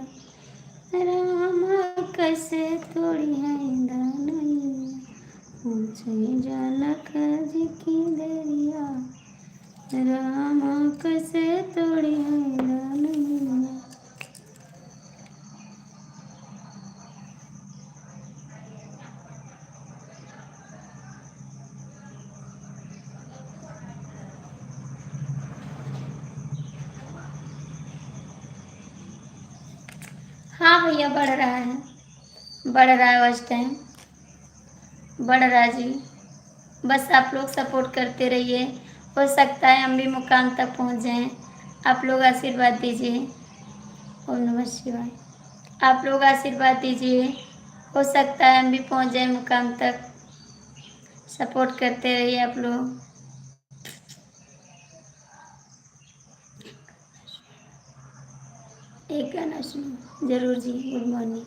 राम कैसे तोड़ी है धनुइया। पूछे जनक जी की धैर्या, राम कैसे तोड़ी है धनुइया। हाँ भैया बढ़ रहा है, बढ़ रहा है उस टाइम, बढ़ रहा है जी। बस आप लोग सपोर्ट करते रहिए, हो सकता है हम भी मुकाम तक पहुंच जाएं। आप लोग आशीर्वाद दीजिए। ओम नमः शिवाय। आप लोग आशीर्वाद दीजिए, हो सकता है हम भी पहुंच जाएं मुकाम तक। सपोर्ट करते रहिए आप लोग। एक गाना सुनो जरूर जी। Good morning.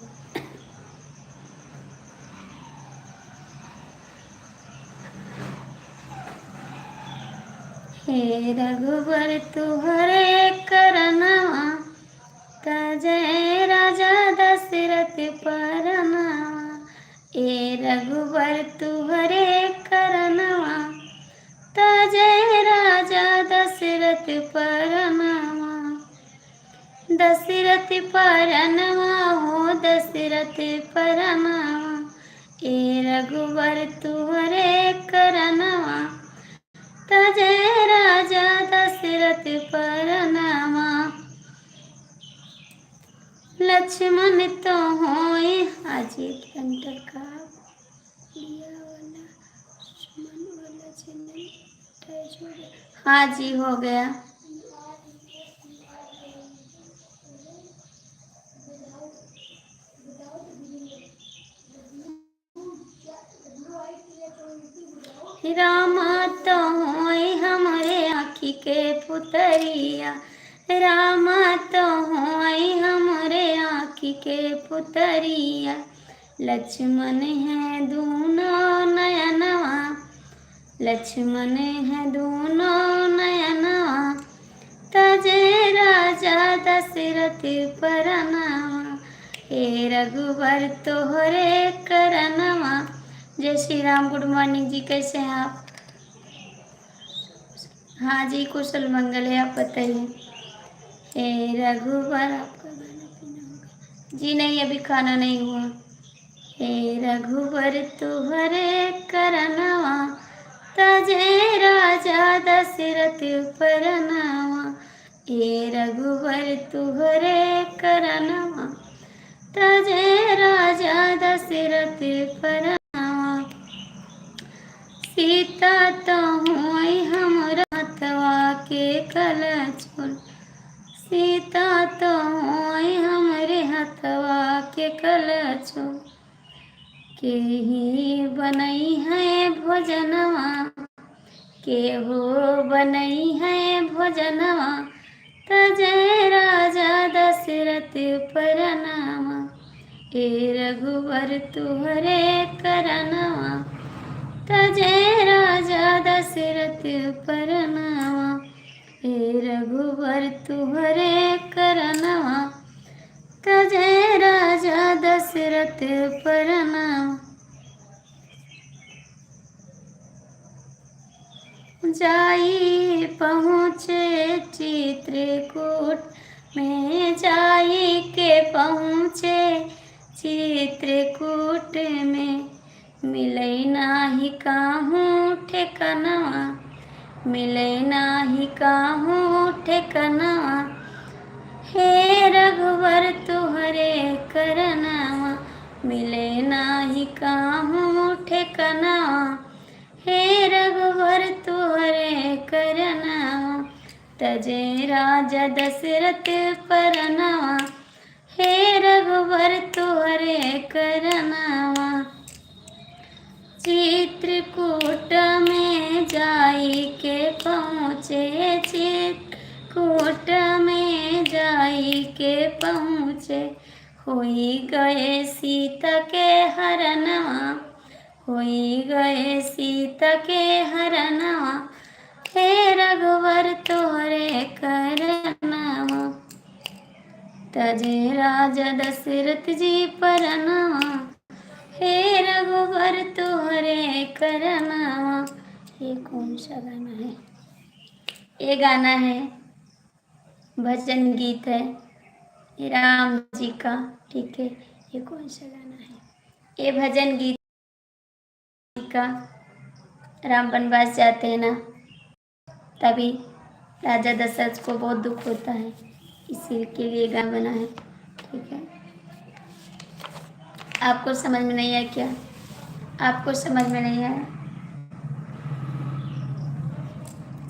हे रघुबर तुहरे करनवा, जय राजा दशरथ परनवा। ए रघुबर तुहरे करनवा, जय राजा दशरथ परनवा। दशरथ परनवा हो दशरथ परनवा, ए रघुबर तुहरे करनवा, जय राजा दशरथ परनवा। लक्ष्मण तो होए हाजी कंटर का दिया वाला, लक्ष्मण वाला चैनल। हाँ जी हो गया। रामा तो होए हमरे आँखी के पुतरिया, रामा तो होए हमरे आँखी के पुतरिया। लक्ष्मण है दूनो नयनवा, लक्ष्मण है दोनों नयनवा, तजे राजा दशरथ परनवा, हे रघुवर तोहरे करनवा। जय श्री राम। गुड मॉर्निंग जी, कैसे हैं आप? हाँ जी, कुशल मंगल है, आप बताइए। हे रघुवर, आपका खाना पीना होगा जी? नहीं, अभी खाना नहीं हुआ। हे रघुवर तुहरे करनवा, तजे राजा दशरथ परनवा, हे रघुवर तुहरे करनवा, तजे राजा दशरथ परनवा। सीता तो हुई हमरा हथवा के कलचुल, सीता तो हुई हमरे हथवा के कलचुल, के ही बनई है भोजनवा, के हो बनई है भोजनवा, तजय राजा दशरथ परनवा, हे रघुवर तुहरे करनवा, तजय राजा दशरथ परनवा, हे रघुवर तुहरे करनवा, तजय राजा दशरथ परनवा। जाई पहुँचे चित्रकूट में, जाई के पहुँचे चित्रकूट में, मिलै नाही काहूँ ठेकनवा, मिलै नाही काहूँ ठेकनवा, हे रघुवर तुहरे करनवा, मिलै नाही काहूँ ठेकनवा, हे रघुवर तुहरे करनवा, तजे राजा दशरथ परनवा, हे रघुवर तुहरे करनवा। चित्रकूट में जाई के पहुँचे, चित्रकूट में जाई के पहुँचे, होई गए सीता के हरनवा, होई गए सीता के हरनवा, हे रघुवर तोहरे करनवा, तजे राजा दशरथ जी परनवा, हे रघुवर तुहरे करनवा। ये कौन सा गाना है? ये गाना है भजन गीत है, ये राम जी का, ठीक है। ये कौन सा गाना है? ये भजन गीत का, राम वनवास जाते हैं ना, तभी राजा दशरथ को बहुत दुख होता है, इसी के लिए गाना बना है, ठीक है। आपको समझ में नहीं आया क्या? आपको समझ में नहीं आया?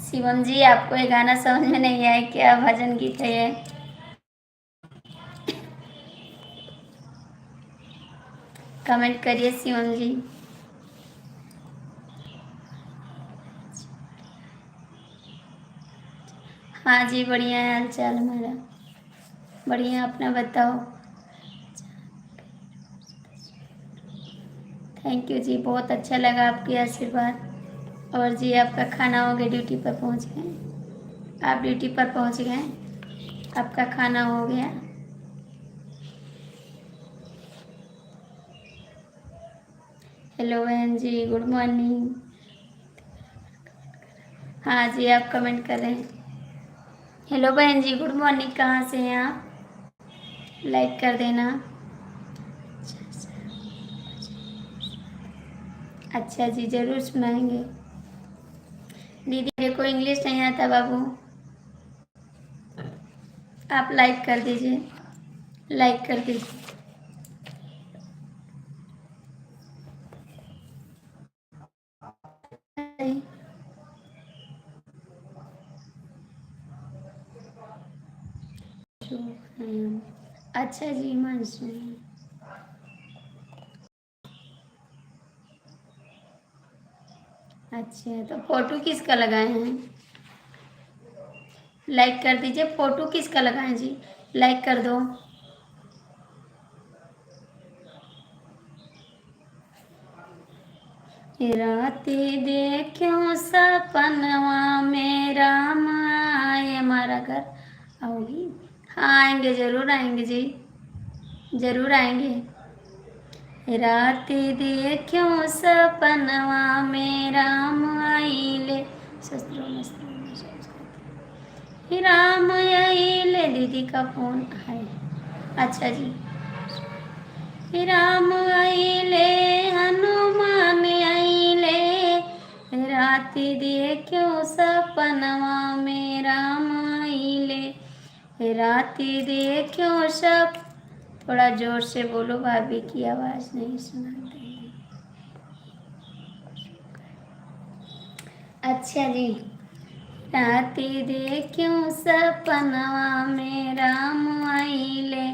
शिवम जी, आपको ये गाना समझ में नहीं आया क्या? भजन गीत है ये। कमेंट करिए शिवम जी। हाँ जी, बढ़िया है हाल चाल हमारा, बढ़िया, अपना बताओ। थैंक यू जी, बहुत अच्छा लगा आपके आशीर्वाद। और जी, आपका खाना हो गया? ड्यूटी पर पहुंच गए आप? ड्यूटी पर पहुंच गए, आपका खाना हो गया? हेलो बहन जी, गुड मॉर्निंग। हाँ जी, आप कमेंट कर रहे हैं। हेलो बहन जी, गुड मॉर्निंग। कहाँ से हैं आप? लाइक कर देना। अच्छा जी, ज़रूर सुनाएंगे। दीदी, मेरे को इंग्लिश नहीं आता बाबू, आप लाइक कर दीजिए, लाइक कर दीजिए। अच्छा जी, मंशू। अच्छा, तो फोटो किसका लगाए हैं? लाइक कर दीजिए। फोटो किसका लगाएं जी? लाइक कर दो। राती देखूं सपनवा में राम आए। हमारा घर आओगी? हाँ आएंगे, जरूर आएंगे जी, जरूर आएंगे। राती देखूं सपनवा में राम आइले, शस्त्रों में राम आइले। दीदी का फोन है, अच्छा जी। राम आइले हनुमान आइले, राति देखो सपनवा में राम आइले। राति देखो सब, थोड़ा जोर से बोलो, भाभी की आवाज नहीं सुनाती। अच्छा जी। राति देखो सपनवा में राम आइले,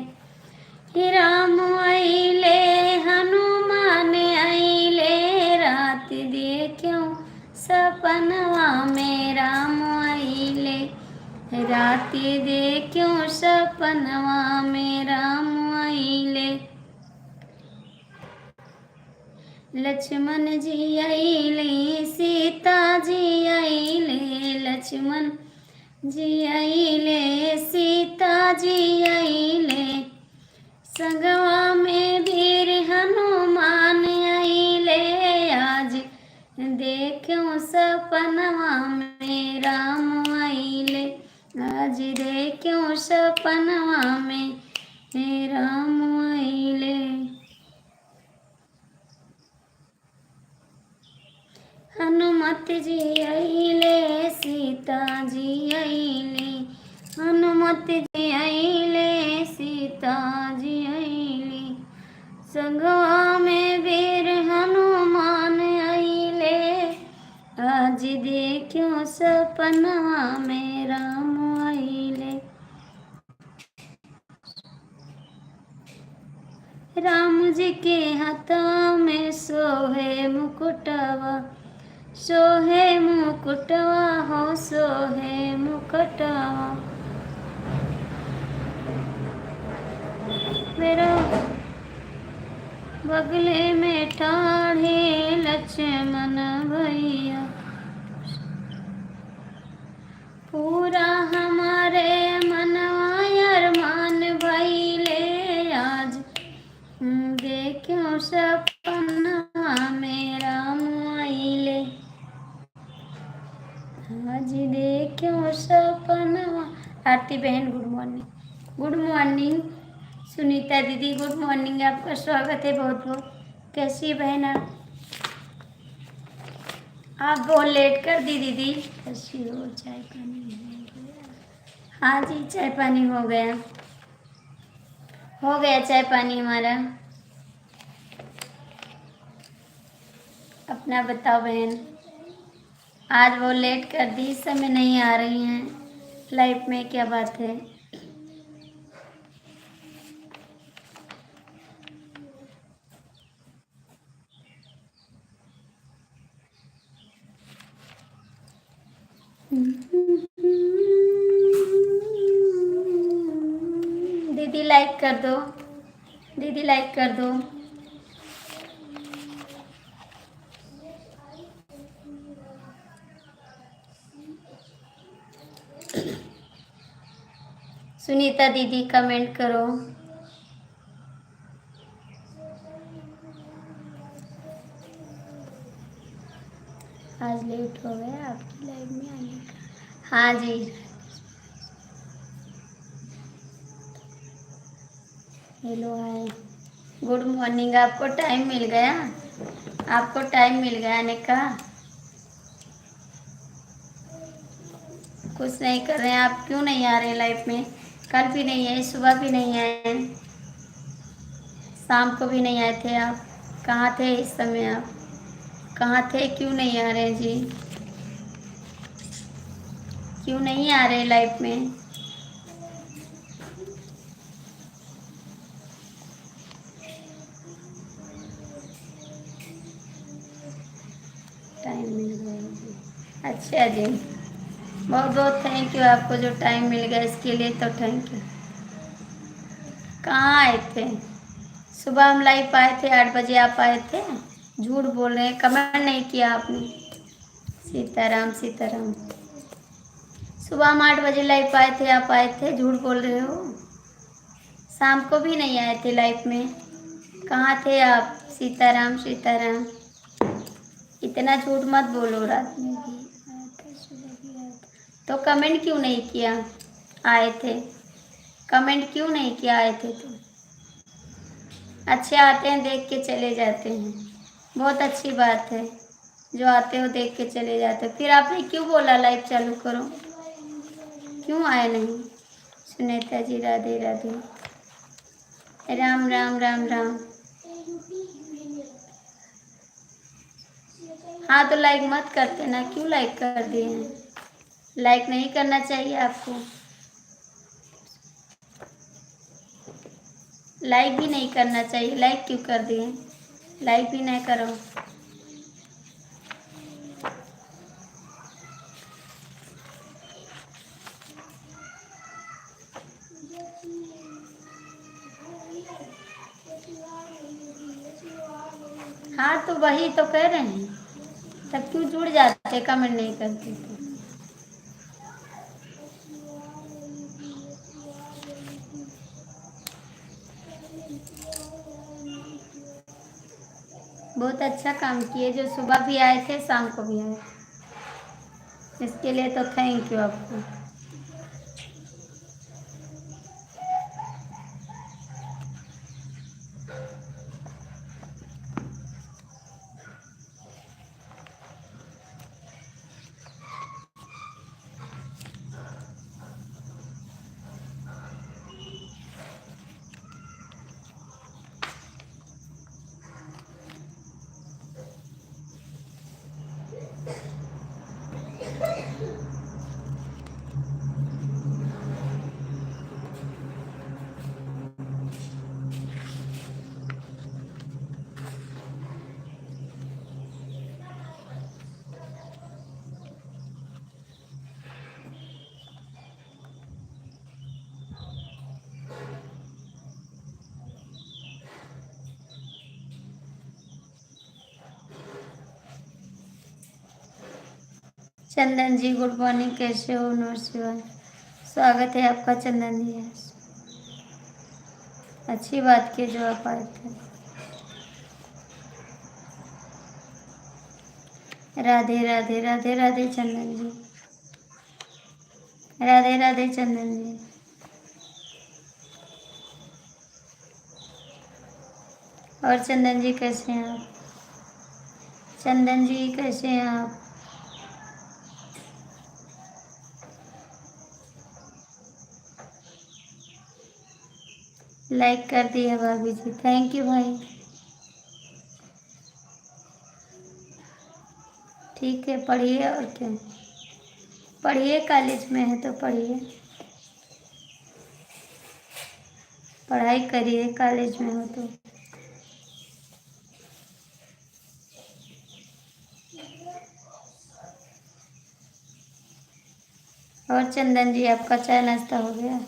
राम आइले हनुमान आइले। रात देखो सपनवा में राम आइले, रात देखो सपनवा में राम आइले। लक्ष्मण जी आइले सीता जी आइले, लक्ष्मण जी आइले सीता जी आइले। संगवा में वीर हनुमान आइले, आज देखो सपनवा में राम आइले, आज देखो सपनवा में राम आइले। हनुमत जी आइले सीता जी आइले, हनुमत जी आइले सीता जी आइले। संगवा में वीर हनुमान आइले, आज देखो सपनवा में राम आइले। राम जी के हाथों में सोहे मुकुटवा, सोहे मुकुटवा हो सोहे मुकुटवा। मेरा बगले में ठाढ़े लक्ष्मण भैया, पूरा हमारे मनवा अरमान भइले। आज देखो सपना में राम आइले, आज देखो सपना। आरती बहन good morning, good morning. Sunita दीदी गुड मॉर्निंग, आपका स्वागत है बहुत बहुत। कैसी है बहन आप बहुत लेट कर दी दीदी। कैसी हो? चाय पानी हो गया? हाँ जी चाय पानी हो गया, हो गया चाय पानी हमारा। अपना बताओ बहन, आज वो लेट कर दी, इस समय नहीं आ रही हैं लाइफ में, क्या बात है? दीदी लाइक कर दो, दीदी लाइक कर दो। सुनीता दीदी कमेंट करो। आज लेट हो गया आपकी लाइव में आने का। हाँ जी हेलो हाय गुड मॉर्निंग। आपको टाइम मिल गया, आपको टाइम मिल गया आने का। कुछ नहीं कर रहे हैं आप? क्यों नहीं आ रहे लाइफ में? कल भी नहीं आए, सुबह भी नहीं आए, शाम को भी नहीं आए थे आप। कहाँ थे इस समय? आप कहाँ थे? क्यों नहीं आ रहे जी? क्यों नहीं आ रहे लाइफ में? टाइम मिल गया। अच्छा जी, बहुत बहुत थैंक यू आपको जो टाइम मिल गया इसके लिए, तो थैंक यू। कहाँ आए थे? सुबह हम लाइव आए थे 8 बजे, आप आए थे? झूठ बोल रहे हैं, कमेंट नहीं किया आपने। सीताराम सीताराम। सुबह हम 8 बजे लाइव आए थे, आप आए थे, झूठ बोल रहे हो। शाम को भी नहीं आए थे लाइव में, कहाँ थे आप? सीताराम सीताराम। इतना झूठ मत बोलो, रात में भी आया था, सुबह भी आया था। तो कमेंट क्यों नहीं किया? आए थे, कमेंट क्यों नहीं किया? आए थे तो अच्छे आते हैं, देख के चले जाते हैं, बहुत अच्छी बात है। जो आते हो देख के चले जाते हो। फिर आपने क्यों बोला लाइव चालू करो? क्यों आए नहीं? सुनीता जी राधे राधे। राम राम राम राम। हाँ तो लाइक मत करते ना, क्यों लाइक कर दिए हैं? लाइक नहीं करना चाहिए आपको, लाइक भी नहीं करना चाहिए। लाइक क्यों कर दिए? लाइक भी नहीं करो। हाँ तो वही तो कह रहे हैं, तब क्यों जुड़ जाते, कमेंट नहीं करते तो। बहुत अच्छा काम किए, जो सुबह भी आए थे, शाम को भी आए, इसके लिए तो थैंक यू आपको। चंदन जी गुड मॉर्निंग, कैसे हो? नमस्कार, स्वागत है आपका चंदन जी। अच्छी बात की जो आप आए थे। राधे राधे राधे राधे चंदन जी, राधे राधे चंदन जी। और चंदन जी कैसे हैं आप? चंदन जी कैसे हैं आप? लाइक कर दिया भाभी जी, थैंक यू भाई। ठीक है, पढ़िए, और क्या, पढ़िए, कॉलेज में है तो पढ़िए, पढ़ाई करिए, कॉलेज में हो तो। और चंदन जी आपका चाय नाश्ता हो गया?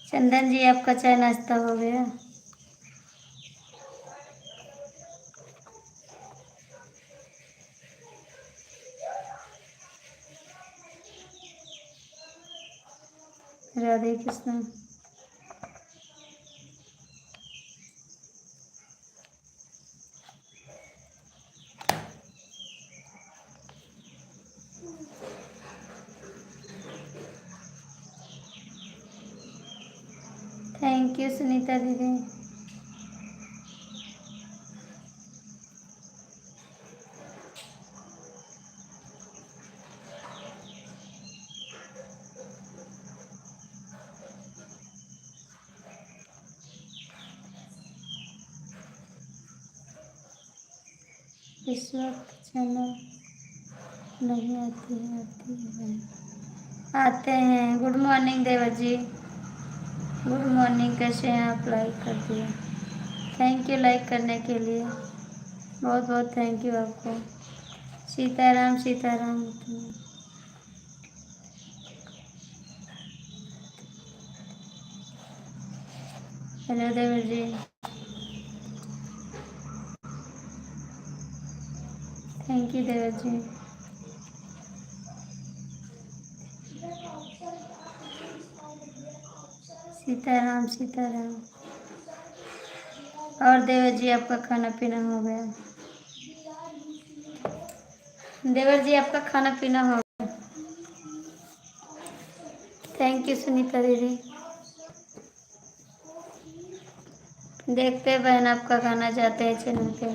चंदन जी आपका चाय नाश्ता हो गया? राधे कृष्ण। थैंक यू सुनीता दीदी। इस वक्त चैनल नहीं आती है, आती है, आते हैं। गुड मॉर्निंग देवर जी, गुड मॉर्निंग, कैसे हैं आप? लाइक कर दिए, थैंक यू लाइक करने के लिए, बहुत बहुत थैंक यू आपको। सीताराम सीताराम। हेलो देवर जी, थैंक यू देवर जी। सीताराम सीताराम। और देवर जी आपका खाना पीना हो गया? देवर जी आपका खाना पीना हो गया? थैंक यू सुनीता दीदी। देखते हैं बहन आपका गाना जाते हैं चैनल पे।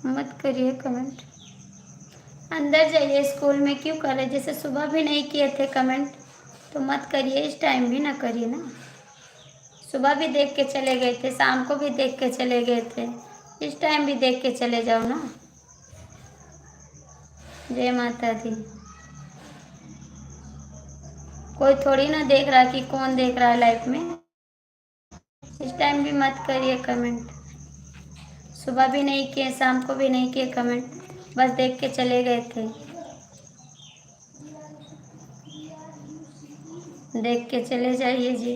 मत करिए कमेंट, अंदर जाइए। स्कूल में क्यों कर रहे? जैसे सुबह भी नहीं किए थे कमेंट, तो मत करिए, इस टाइम भी ना करिए ना। सुबह भी देख के चले गए थे, शाम को भी देख के चले गए थे, इस टाइम भी देख के चले जाओ ना। जय माता दी। कोई थोड़ी ना देख रहा कि कौन देख रहा है लाइफ में। इस टाइम भी मत करिए कमेंट। सुबह भी नहीं किए, शाम को भी नहीं किए कमेंट, बस देख के चले गए थे। देख के चले जाइए जी।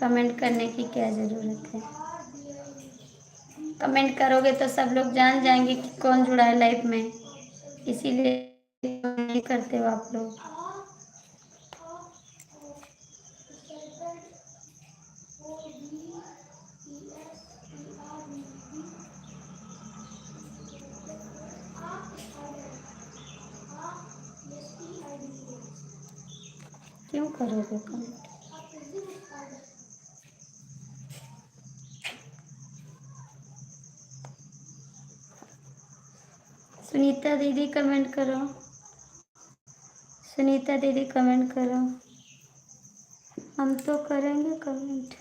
कमेंट करने की क्या ज़रूरत है? कमेंट करोगे तो सब लोग जान जाएंगे कि कौन जुड़ा है लाइफ में, इसीलिए नहीं करते हो आप लोग। क्यों करोगे कमेंट? सुनीता दीदी कमेंट करो, सुनीता दीदी कमेंट करो, हम तो करेंगे comment.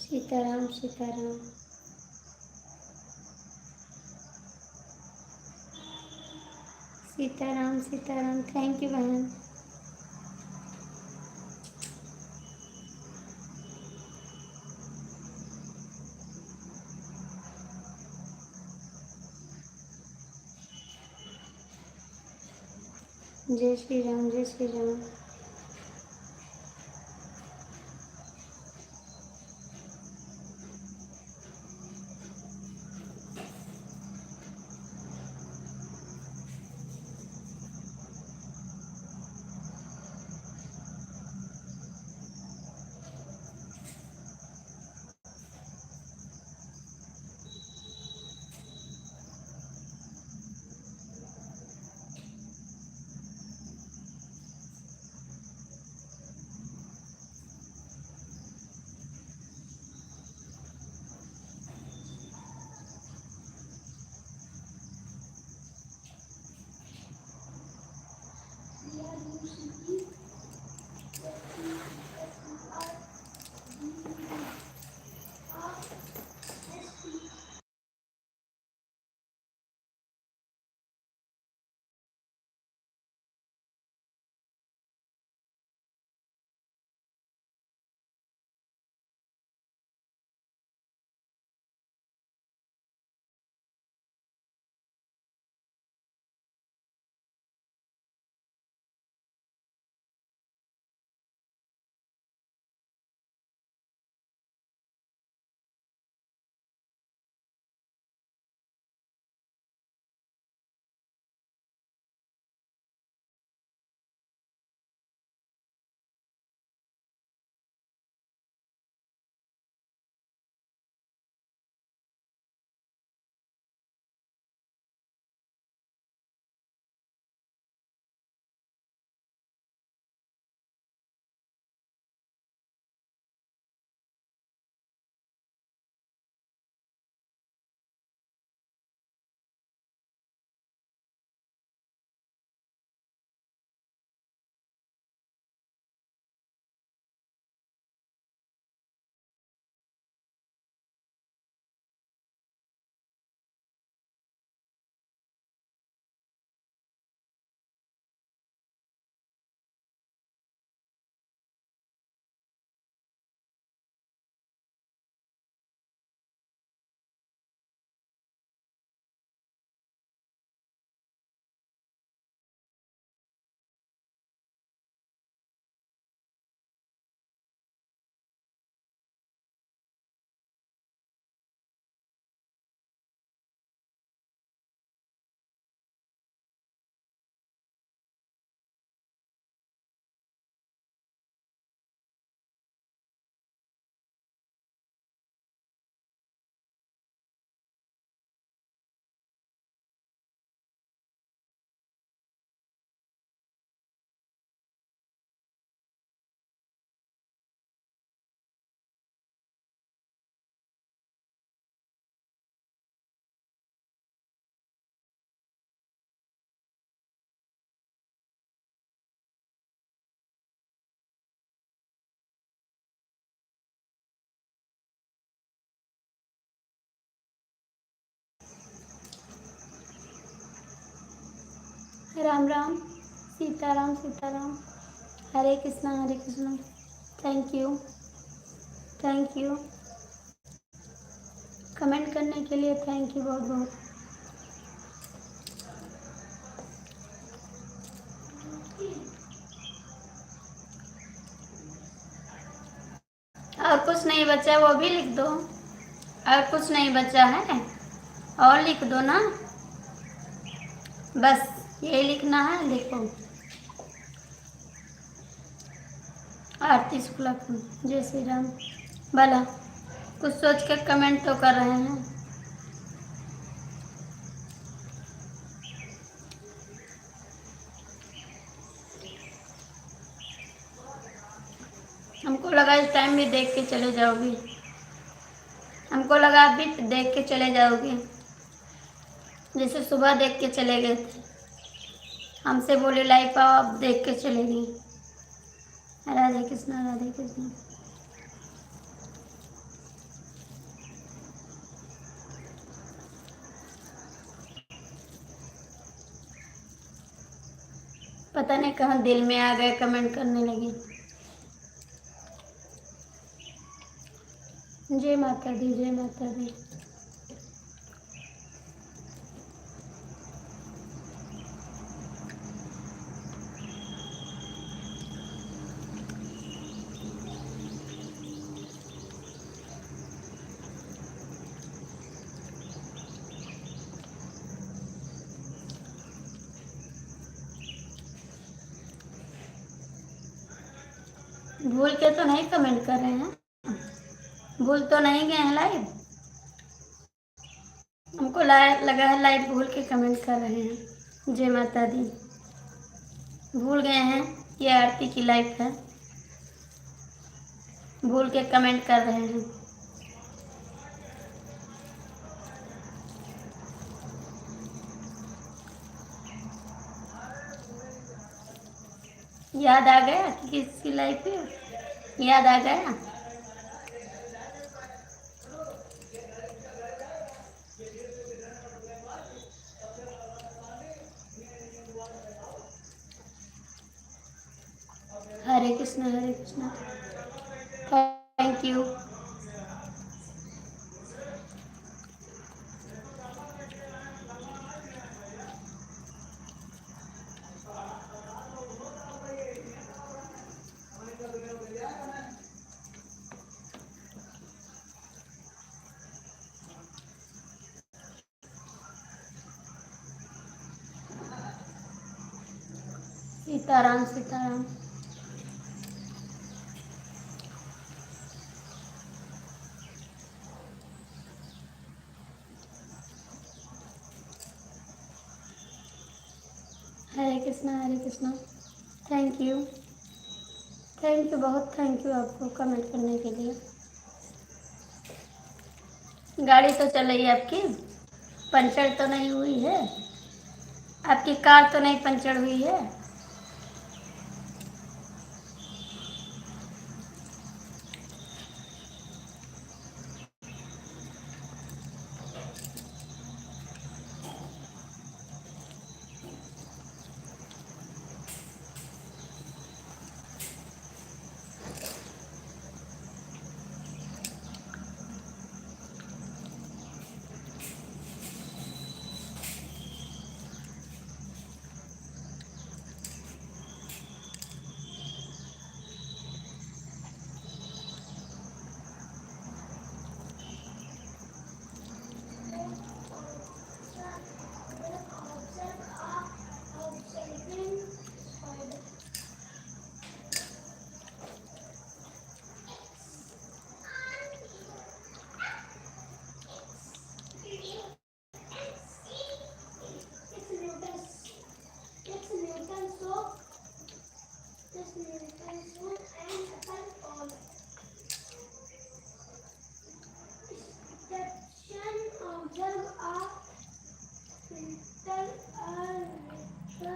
Sitaram Sitaram. Sitaram Sitaram, thank you बहन। जय श्री राम, जय श्री राम। राम राम, सीताराम सीताराम, हरे कृष्णा हरे Krishna. Thank you, thank you, comment करने के लिए थैंक यू बहुत बहुत। और कुछ नहीं बचा वो भी लिख दो। और कुछ नहीं बचा है और लिख दो ना, बस यही लिखना है। लिखो आरती शुक्ला जय श्री राम। भला कुछ सोच के कमेंट तो कर रहे हैं। हमको लगा इस टाइम भी देख के चले जाओगी, हमको लगा आप भी देख के चले जाओगी, जैसे सुबह देख के चले गए थे। हमसे बोले लाइव आओ, आप देख के चले गई। राधे कृष्णा राधे कृष्णा। पता नहीं कहाँ दिल में आ गए, कमेंट करने लगे। जय माता दी जय माता दी। भूल के तो नहीं कमेंट कर रहे हैं, भूल तो नहीं गए हैं लाइव। हमको लगा है लाइव भूल के कमेंट कर रहे हैं। जय माता दी, भूल गए हैं ये आरती की लाइव है, भूल के कमेंट कर रहे हैं। याद आ गया कि किसकी लाइफ है, याद आ गया। हरे कृष्णा थैंक यू। सीताराम सीताराम। हरे Krishna thank you, thank you बहुत थैंक यू आपको कमेंट करने के लिए। गाड़ी तो चल रही है आपकी, पंचर तो नहीं हुई है, आपकी कार तो नहीं पंचर हुई है।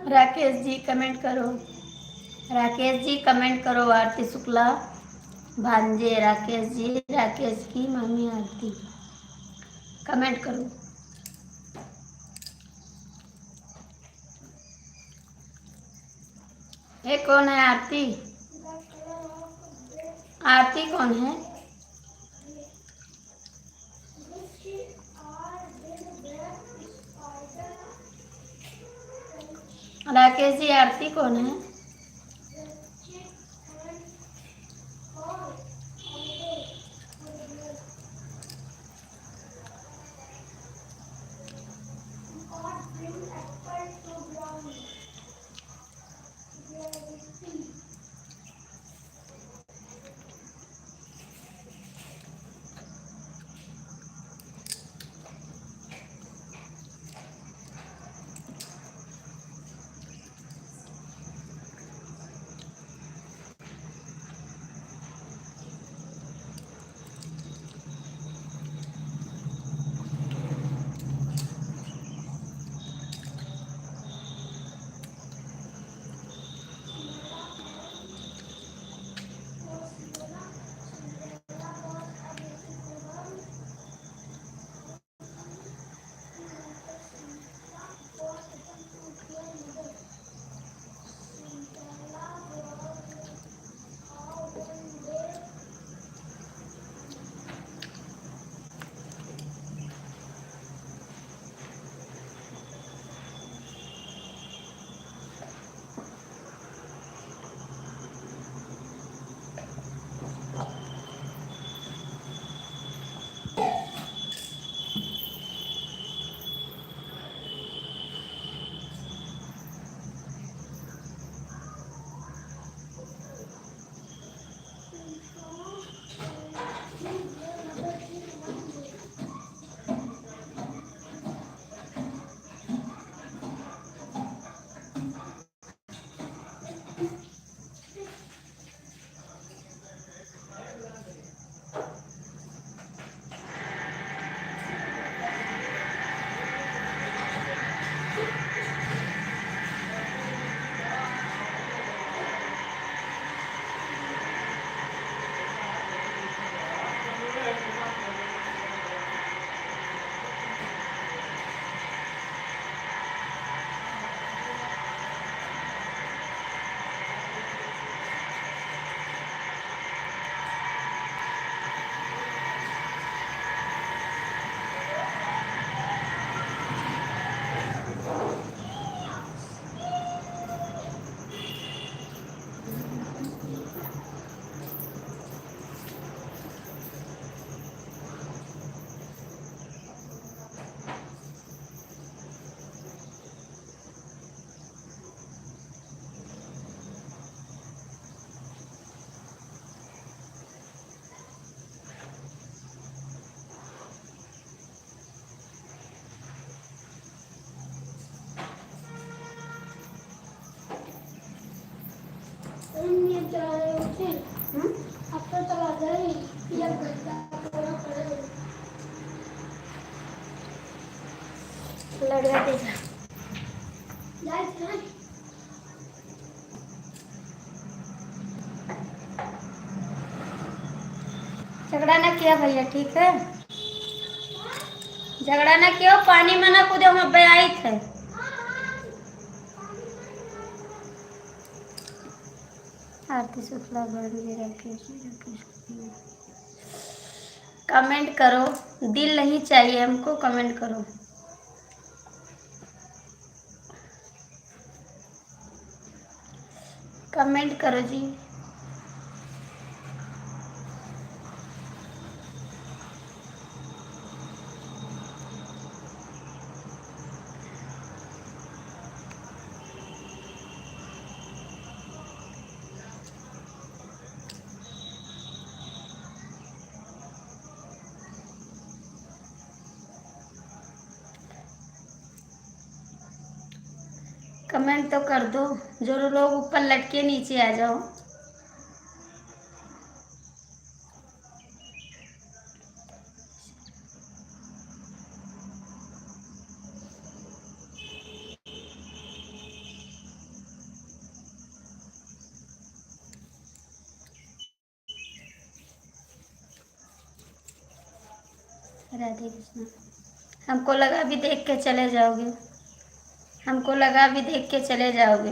राकेश जी कमेंट करो, राकेश जी कमेंट करो। आरती शुक्ला भांजे राकेश जी, राकेश की मम्मी आरती, कमेंट करो। ये कौन है आरती? आरती कौन है? राकेश जी, आरती कौन है? लड़वा दे जा। झगड़ा ना किया भैया, ठीक है? झगड़ा ना किया, पानी में ना कूदे, हम अब्बे आई थे। आरती शुक्ला कमेंट करो, दिल नहीं चाहिए हमको, कमेंट करो। कमेंट करो जी। कमेंट तो कर दो, जो लोग ऊपर लटके नीचे आ जाओ। राधे कृष्ण। हमको लगा अभी देख के चले जाओगे, हमको लगा अभी देख के चले जाओगे।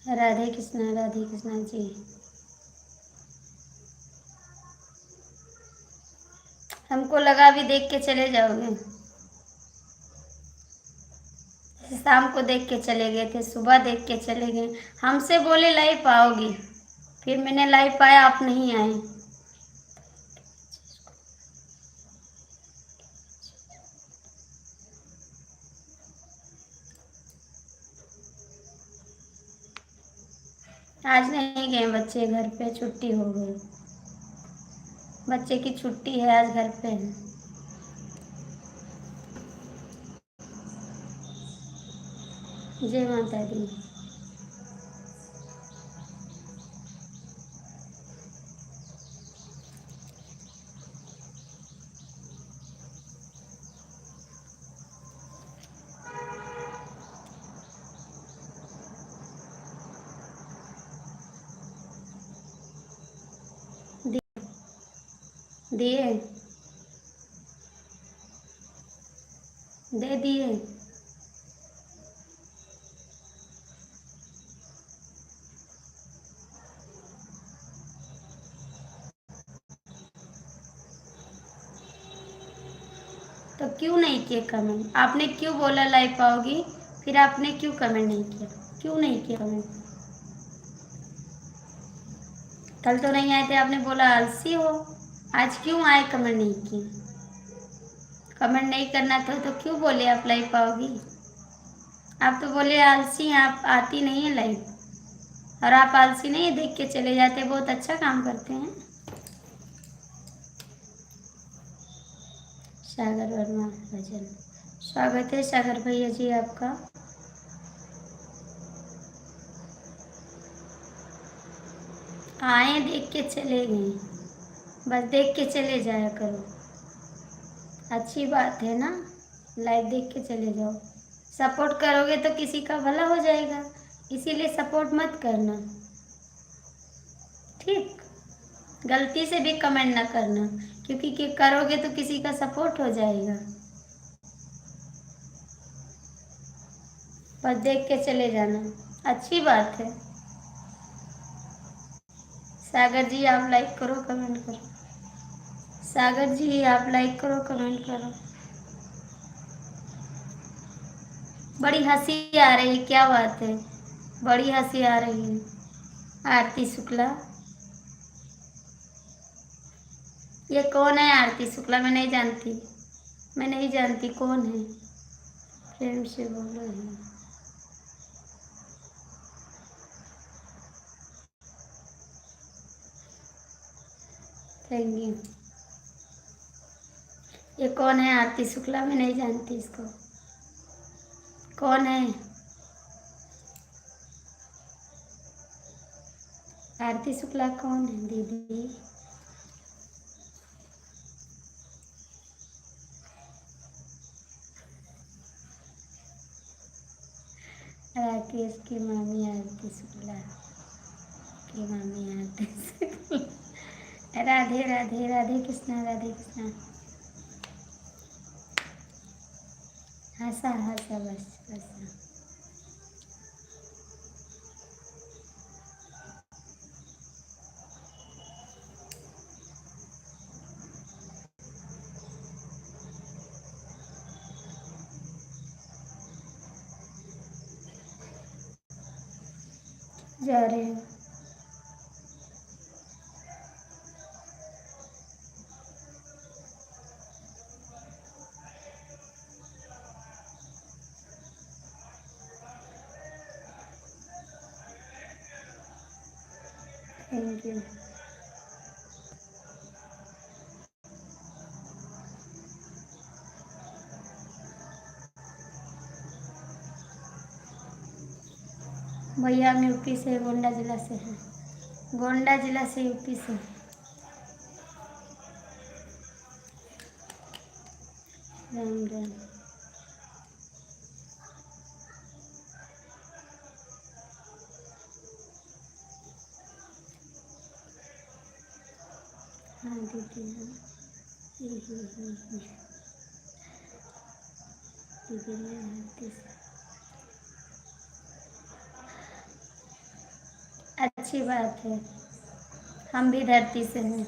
राधे कृष्णा जी। हमको लगा अभी देख के चले जाओगे। शाम को देख के चले गए थे, सुबह देख के चले गए। हमसे बोले लाइव आओगी, फिर मैंने लाइव पाया आप नहीं आए। आज नहीं गए बच्चे, घर पे छुट्टी हो गई। बच्चे की छुट्टी है, आज घर पे है। जय माता दी। दिए, दे दिए। तो क्यों नहीं किए कमेंट? आपने क्यों बोला लाइव पाओगी, फिर आपने क्यों कमेंट नहीं किया? क्यों नहीं किया कमेंट? कल तो नहीं आए थे, आपने बोला आलसी हो। आज क्यों आए कमेंट नहीं किए? कमेंट नहीं करना था तो क्यों बोले आप लाइव पाओगी? आप तो बोले आलसी हैं, आप आती नहीं है लाइव। और आप आलसी नहीं है, देख के चले जाते, बहुत अच्छा काम करते हैं। सागर वर्मा भजन, स्वागत है सागर भैया जी आपका। आए देख के चले गए, बस देख के चले जाया करो, अच्छी बात है ना। लाइव देख के चले जाओ। सपोर्ट करोगे तो किसी का भला हो जाएगा, इसीलिए सपोर्ट मत करना, ठीक। गलती से भी कमेंट ना करना, क्योंकि करोगे तो किसी का सपोर्ट हो जाएगा। बस देख के चले जाना, अच्छी बात है। सागर जी आप लाइक करो, कमेंट करो। सागर जी आप लाइक करो, कमेंट करो। बड़ी हंसी आ रही है, क्या बात है? बड़ी हंसी आ रही है। आरती शुक्ला, ये कौन है? आरती शुक्ला मैं नहीं जानती, मैं नहीं जानती कौन है। प्रेम से बोलो है। Thank you. ये कौन है आरती शुक्ला? मैं नहीं जानती इसको, कौन है आरती शुक्ला? कौन है दीदी? राकेश की मामी आरती शुक्ला की मामी आरती शुक्ला। राधे राधे, राधे कृष्णा, राधे कृष्णा। हंसा हंसा, बस हंसा। जा रहे हो? Thank you. भैया हम यूपी से, गोंडा जिला से हैं। गोंडा जिला से, यूपी से। राम राम। हाँ दीदी हाँ। दीदी मैं धरती से। अच्छी बात है, हम भी धरती से हैं।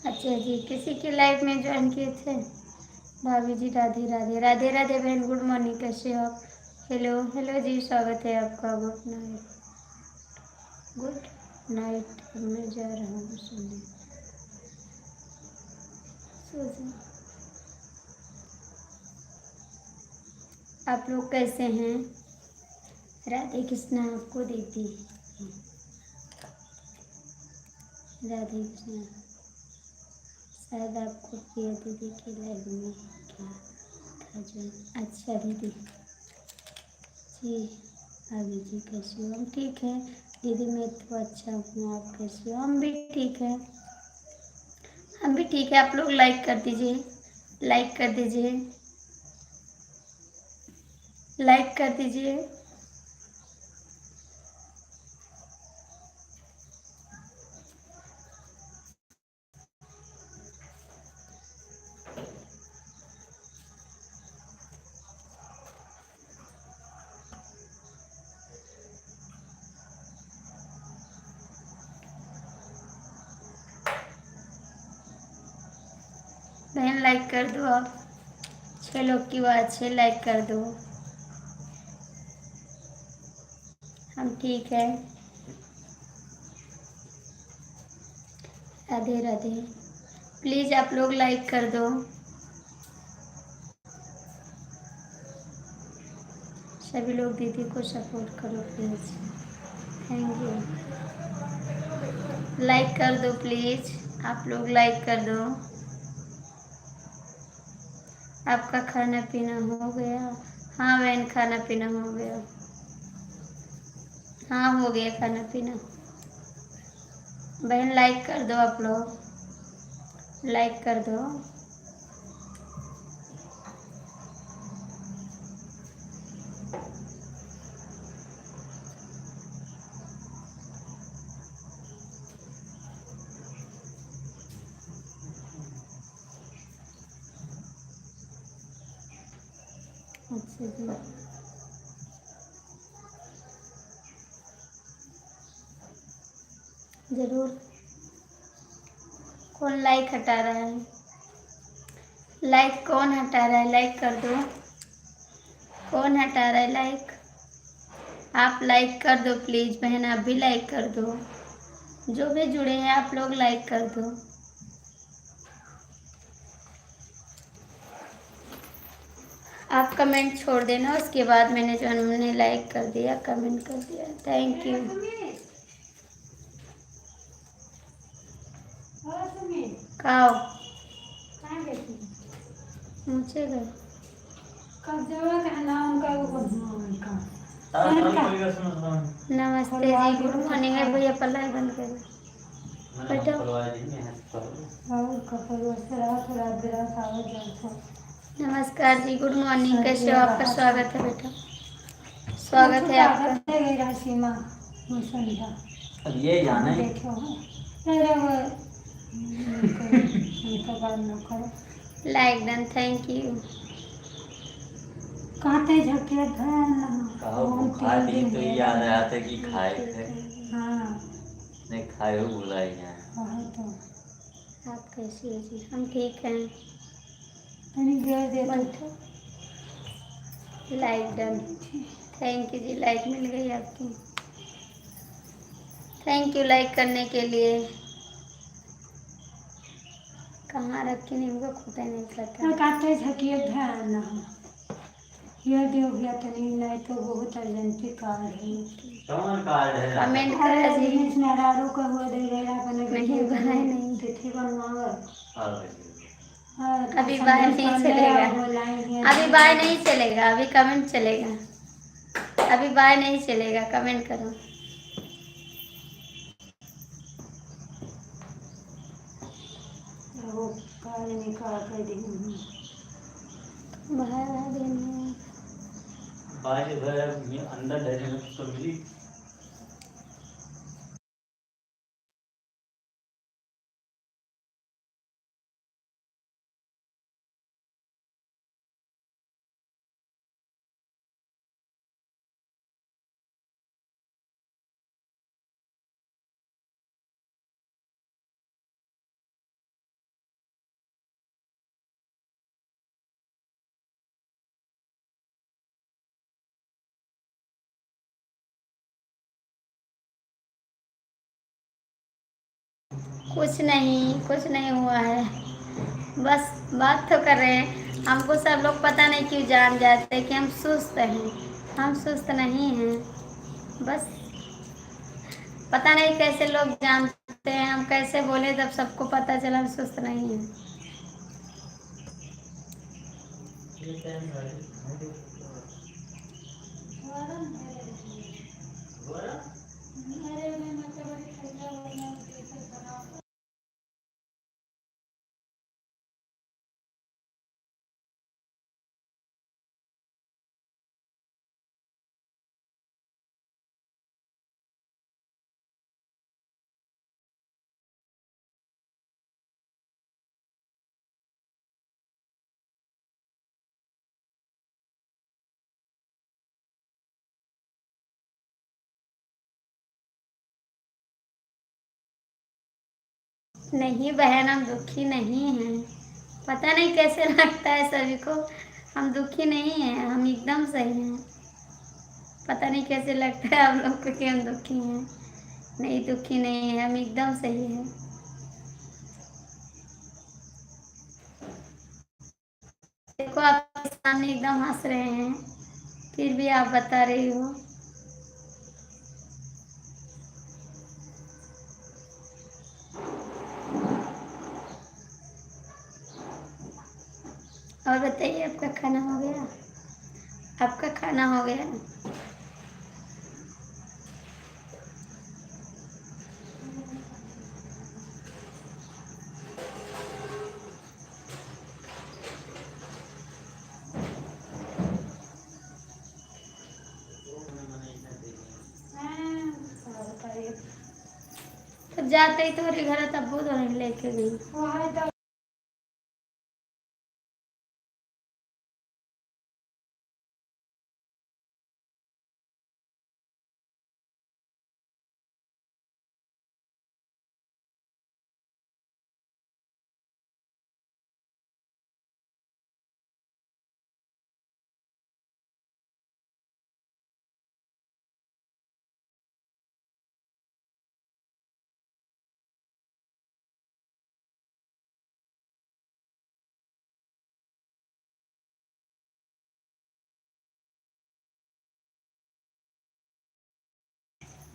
अच्छा जी, किसी की लाइफ में ज्वाइन किए थे? भाभी जी राधे राधे। राधे राधे बहन, गुड मॉर्निंग, कैसे हो आप? हेलो हेलो जी, स्वागत है आपका। Good night. गुड नाइट, अब मैं जा रहा हूँ सोने। सो जाओ। आप लोग कैसे हैं? राधे कृष्णा आपको देती है। राधे कृष्णा। शायद आपको प्रिया दीदी की लाइव में क्या था जो। अच्छा दीदी जी। भाभी जी कैसी हो? हम ठीक है दीदी, मैं तो अच्छा हूँ, आप कैसे हो? हम भी ठीक है, हम भी ठीक है। आप लोग लाइक कर दीजिए, लाइक कर दीजिए, लाइक कर दीजिए। बहन लाइक कर दो आप, 6 लोग की बात, 6 लाइक कर दो। हम ठीक है। राधे राधे। प्लीज़ आप लोग लाइक कर दो। सभी लोग दीदी को सपोर्ट करो प्लीज़। Thank you. लाइक कर दो प्लीज़, आप लोग लाइक कर दो। आपका खाना पीना हो गया? हाँ बहन, खाना पीना हो गया। हाँ हो गया खाना पीना। बहन लाइक कर दो, आप लोग लाइक कर दो। अच्छा जी, ज़रूर। कौन लाइक हटा रहा है? लाइक कौन हटा रहा है? लाइक कर दो। कौन हटा रहा है लाइक? आप लाइक कर दो प्लीज़ बहन, आप भी लाइक कर दो। जो भी जुड़े हैं आप लोग लाइक कर दो। आप कमेंट छोड़ देना, उसके बाद मैंने जो उन्होंने लाइक कर दिया, कमेंट कर दिया। Thank you. खाओ। ऊँचे गए। नमस्ते जी, गुड मॉर्निंग है भैया, पलाई बंद कर। बैठो। नमस्कार जी, गुड मॉर्निंग, कैसे हो? आपका स्वागत है बेटा, स्वागत है आपका। ये जाना है। Like done, thank you. काते झके बुखार दी तो याद आया था कि खाए थे। हाँ नहीं खाए हो बुला ही है। तो आप कैसी हो जी? हम ठीक हैं। तनी देर दे बैठो। Like done. Thank you ji, like मिल गई आपकी। थैंक यू लाइक करने के लिए। कहाँ रखी नहीं होगा, खुद ही नहीं पता। काटे झकिए ध्यान ना ये दे हो गया तनी नहीं तो बहुत अर्जेंटी कार्ड है। कौन कार्ड है? कमेंट अरे करा जी। बिजनेस में रारू का हुआ दे गया अपने नहीं भाई नहीं, तिथि बनवावे। अभी बाय नहीं चलेगा, अभी बाय नहीं चलेगा, अभी कमेंट चलेगा। अभी बाय नहीं चलेगा, कमेंट करो। वो कार्ड निकाल कर दी बाहर देने बाहर घर अंदर डरे तो मिली। कुछ नहीं हुआ है, बस बात तो कर रहे हैं। हमको सब लोग पता नहीं क्यों जान जाते हैं कि हम सुस्त हैं। हम सुस्त नहीं हैं, बस पता नहीं कैसे लोग जानते हैं। हम कैसे बोले तब सबको पता चला हम सुस्त नहीं हैं। नहीं बहन, हम दुखी नहीं हैं। पता नहीं कैसे लगता है सभी को, हम दुखी नहीं हैं, हम एकदम सही हैं। पता नहीं कैसे लगता है आप लोग को कि हम दुखी हैं। नहीं दुखी नहीं है, हम एकदम सही हैं। देखो आपके सामने एकदम हंस रहे हैं, फिर भी आप बता रही हो। और बताइए, आपका खाना हो गया? आपका खाना हो गया? तब जाते ही तुम्हारे घर तब वो तो नहीं लेके गई।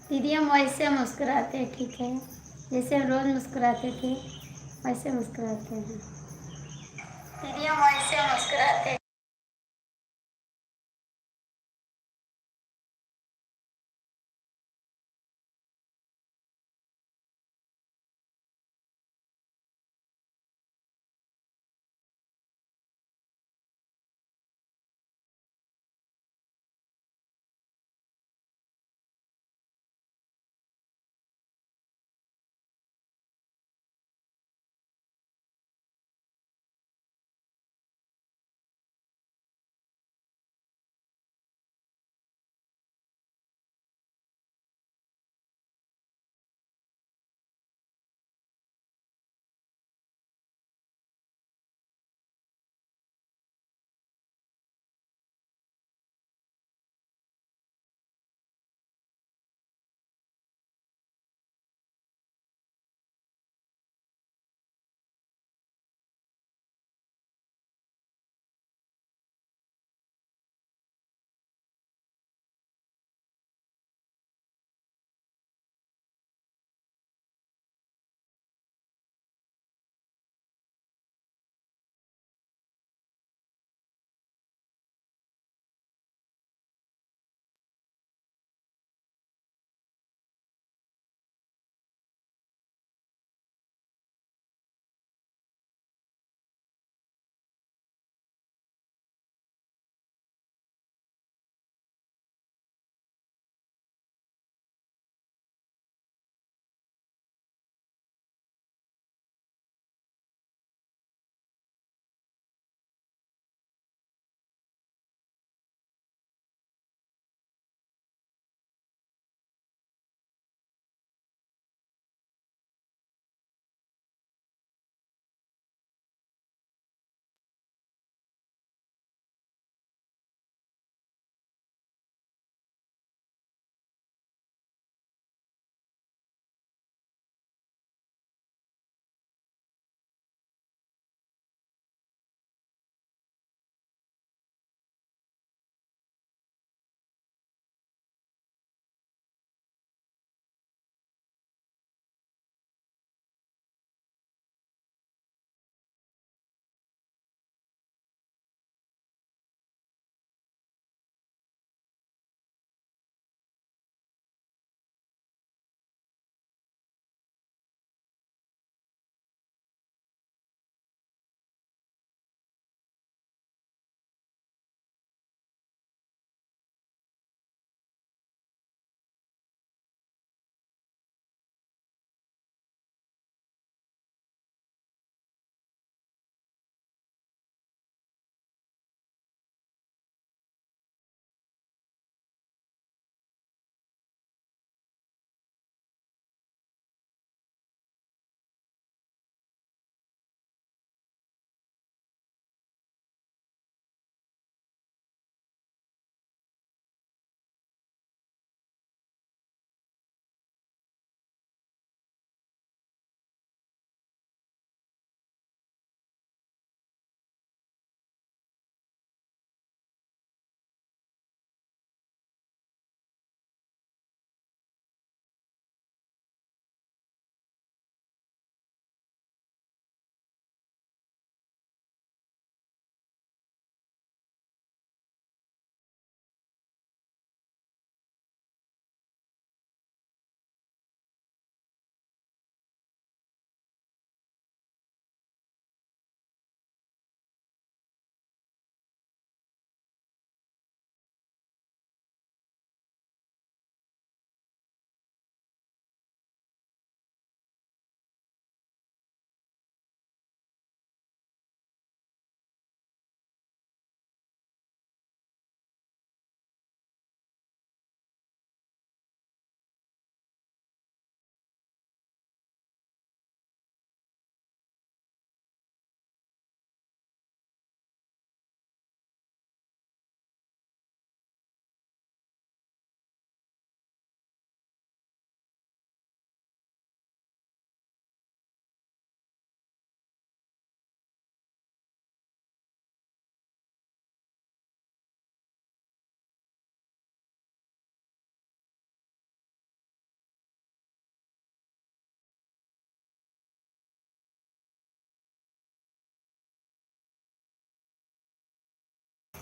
दीदी हम वैसे मुस्कुराते हैं, ठीक है? जैसे हम रोज़ मुस्कुराते थे वैसे मुस्कुराते हैं। दीदी हम वैसे मुस्कुराते हैं।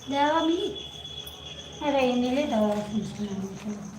दवा मिली? अरे ये मिले दवा सुन सुना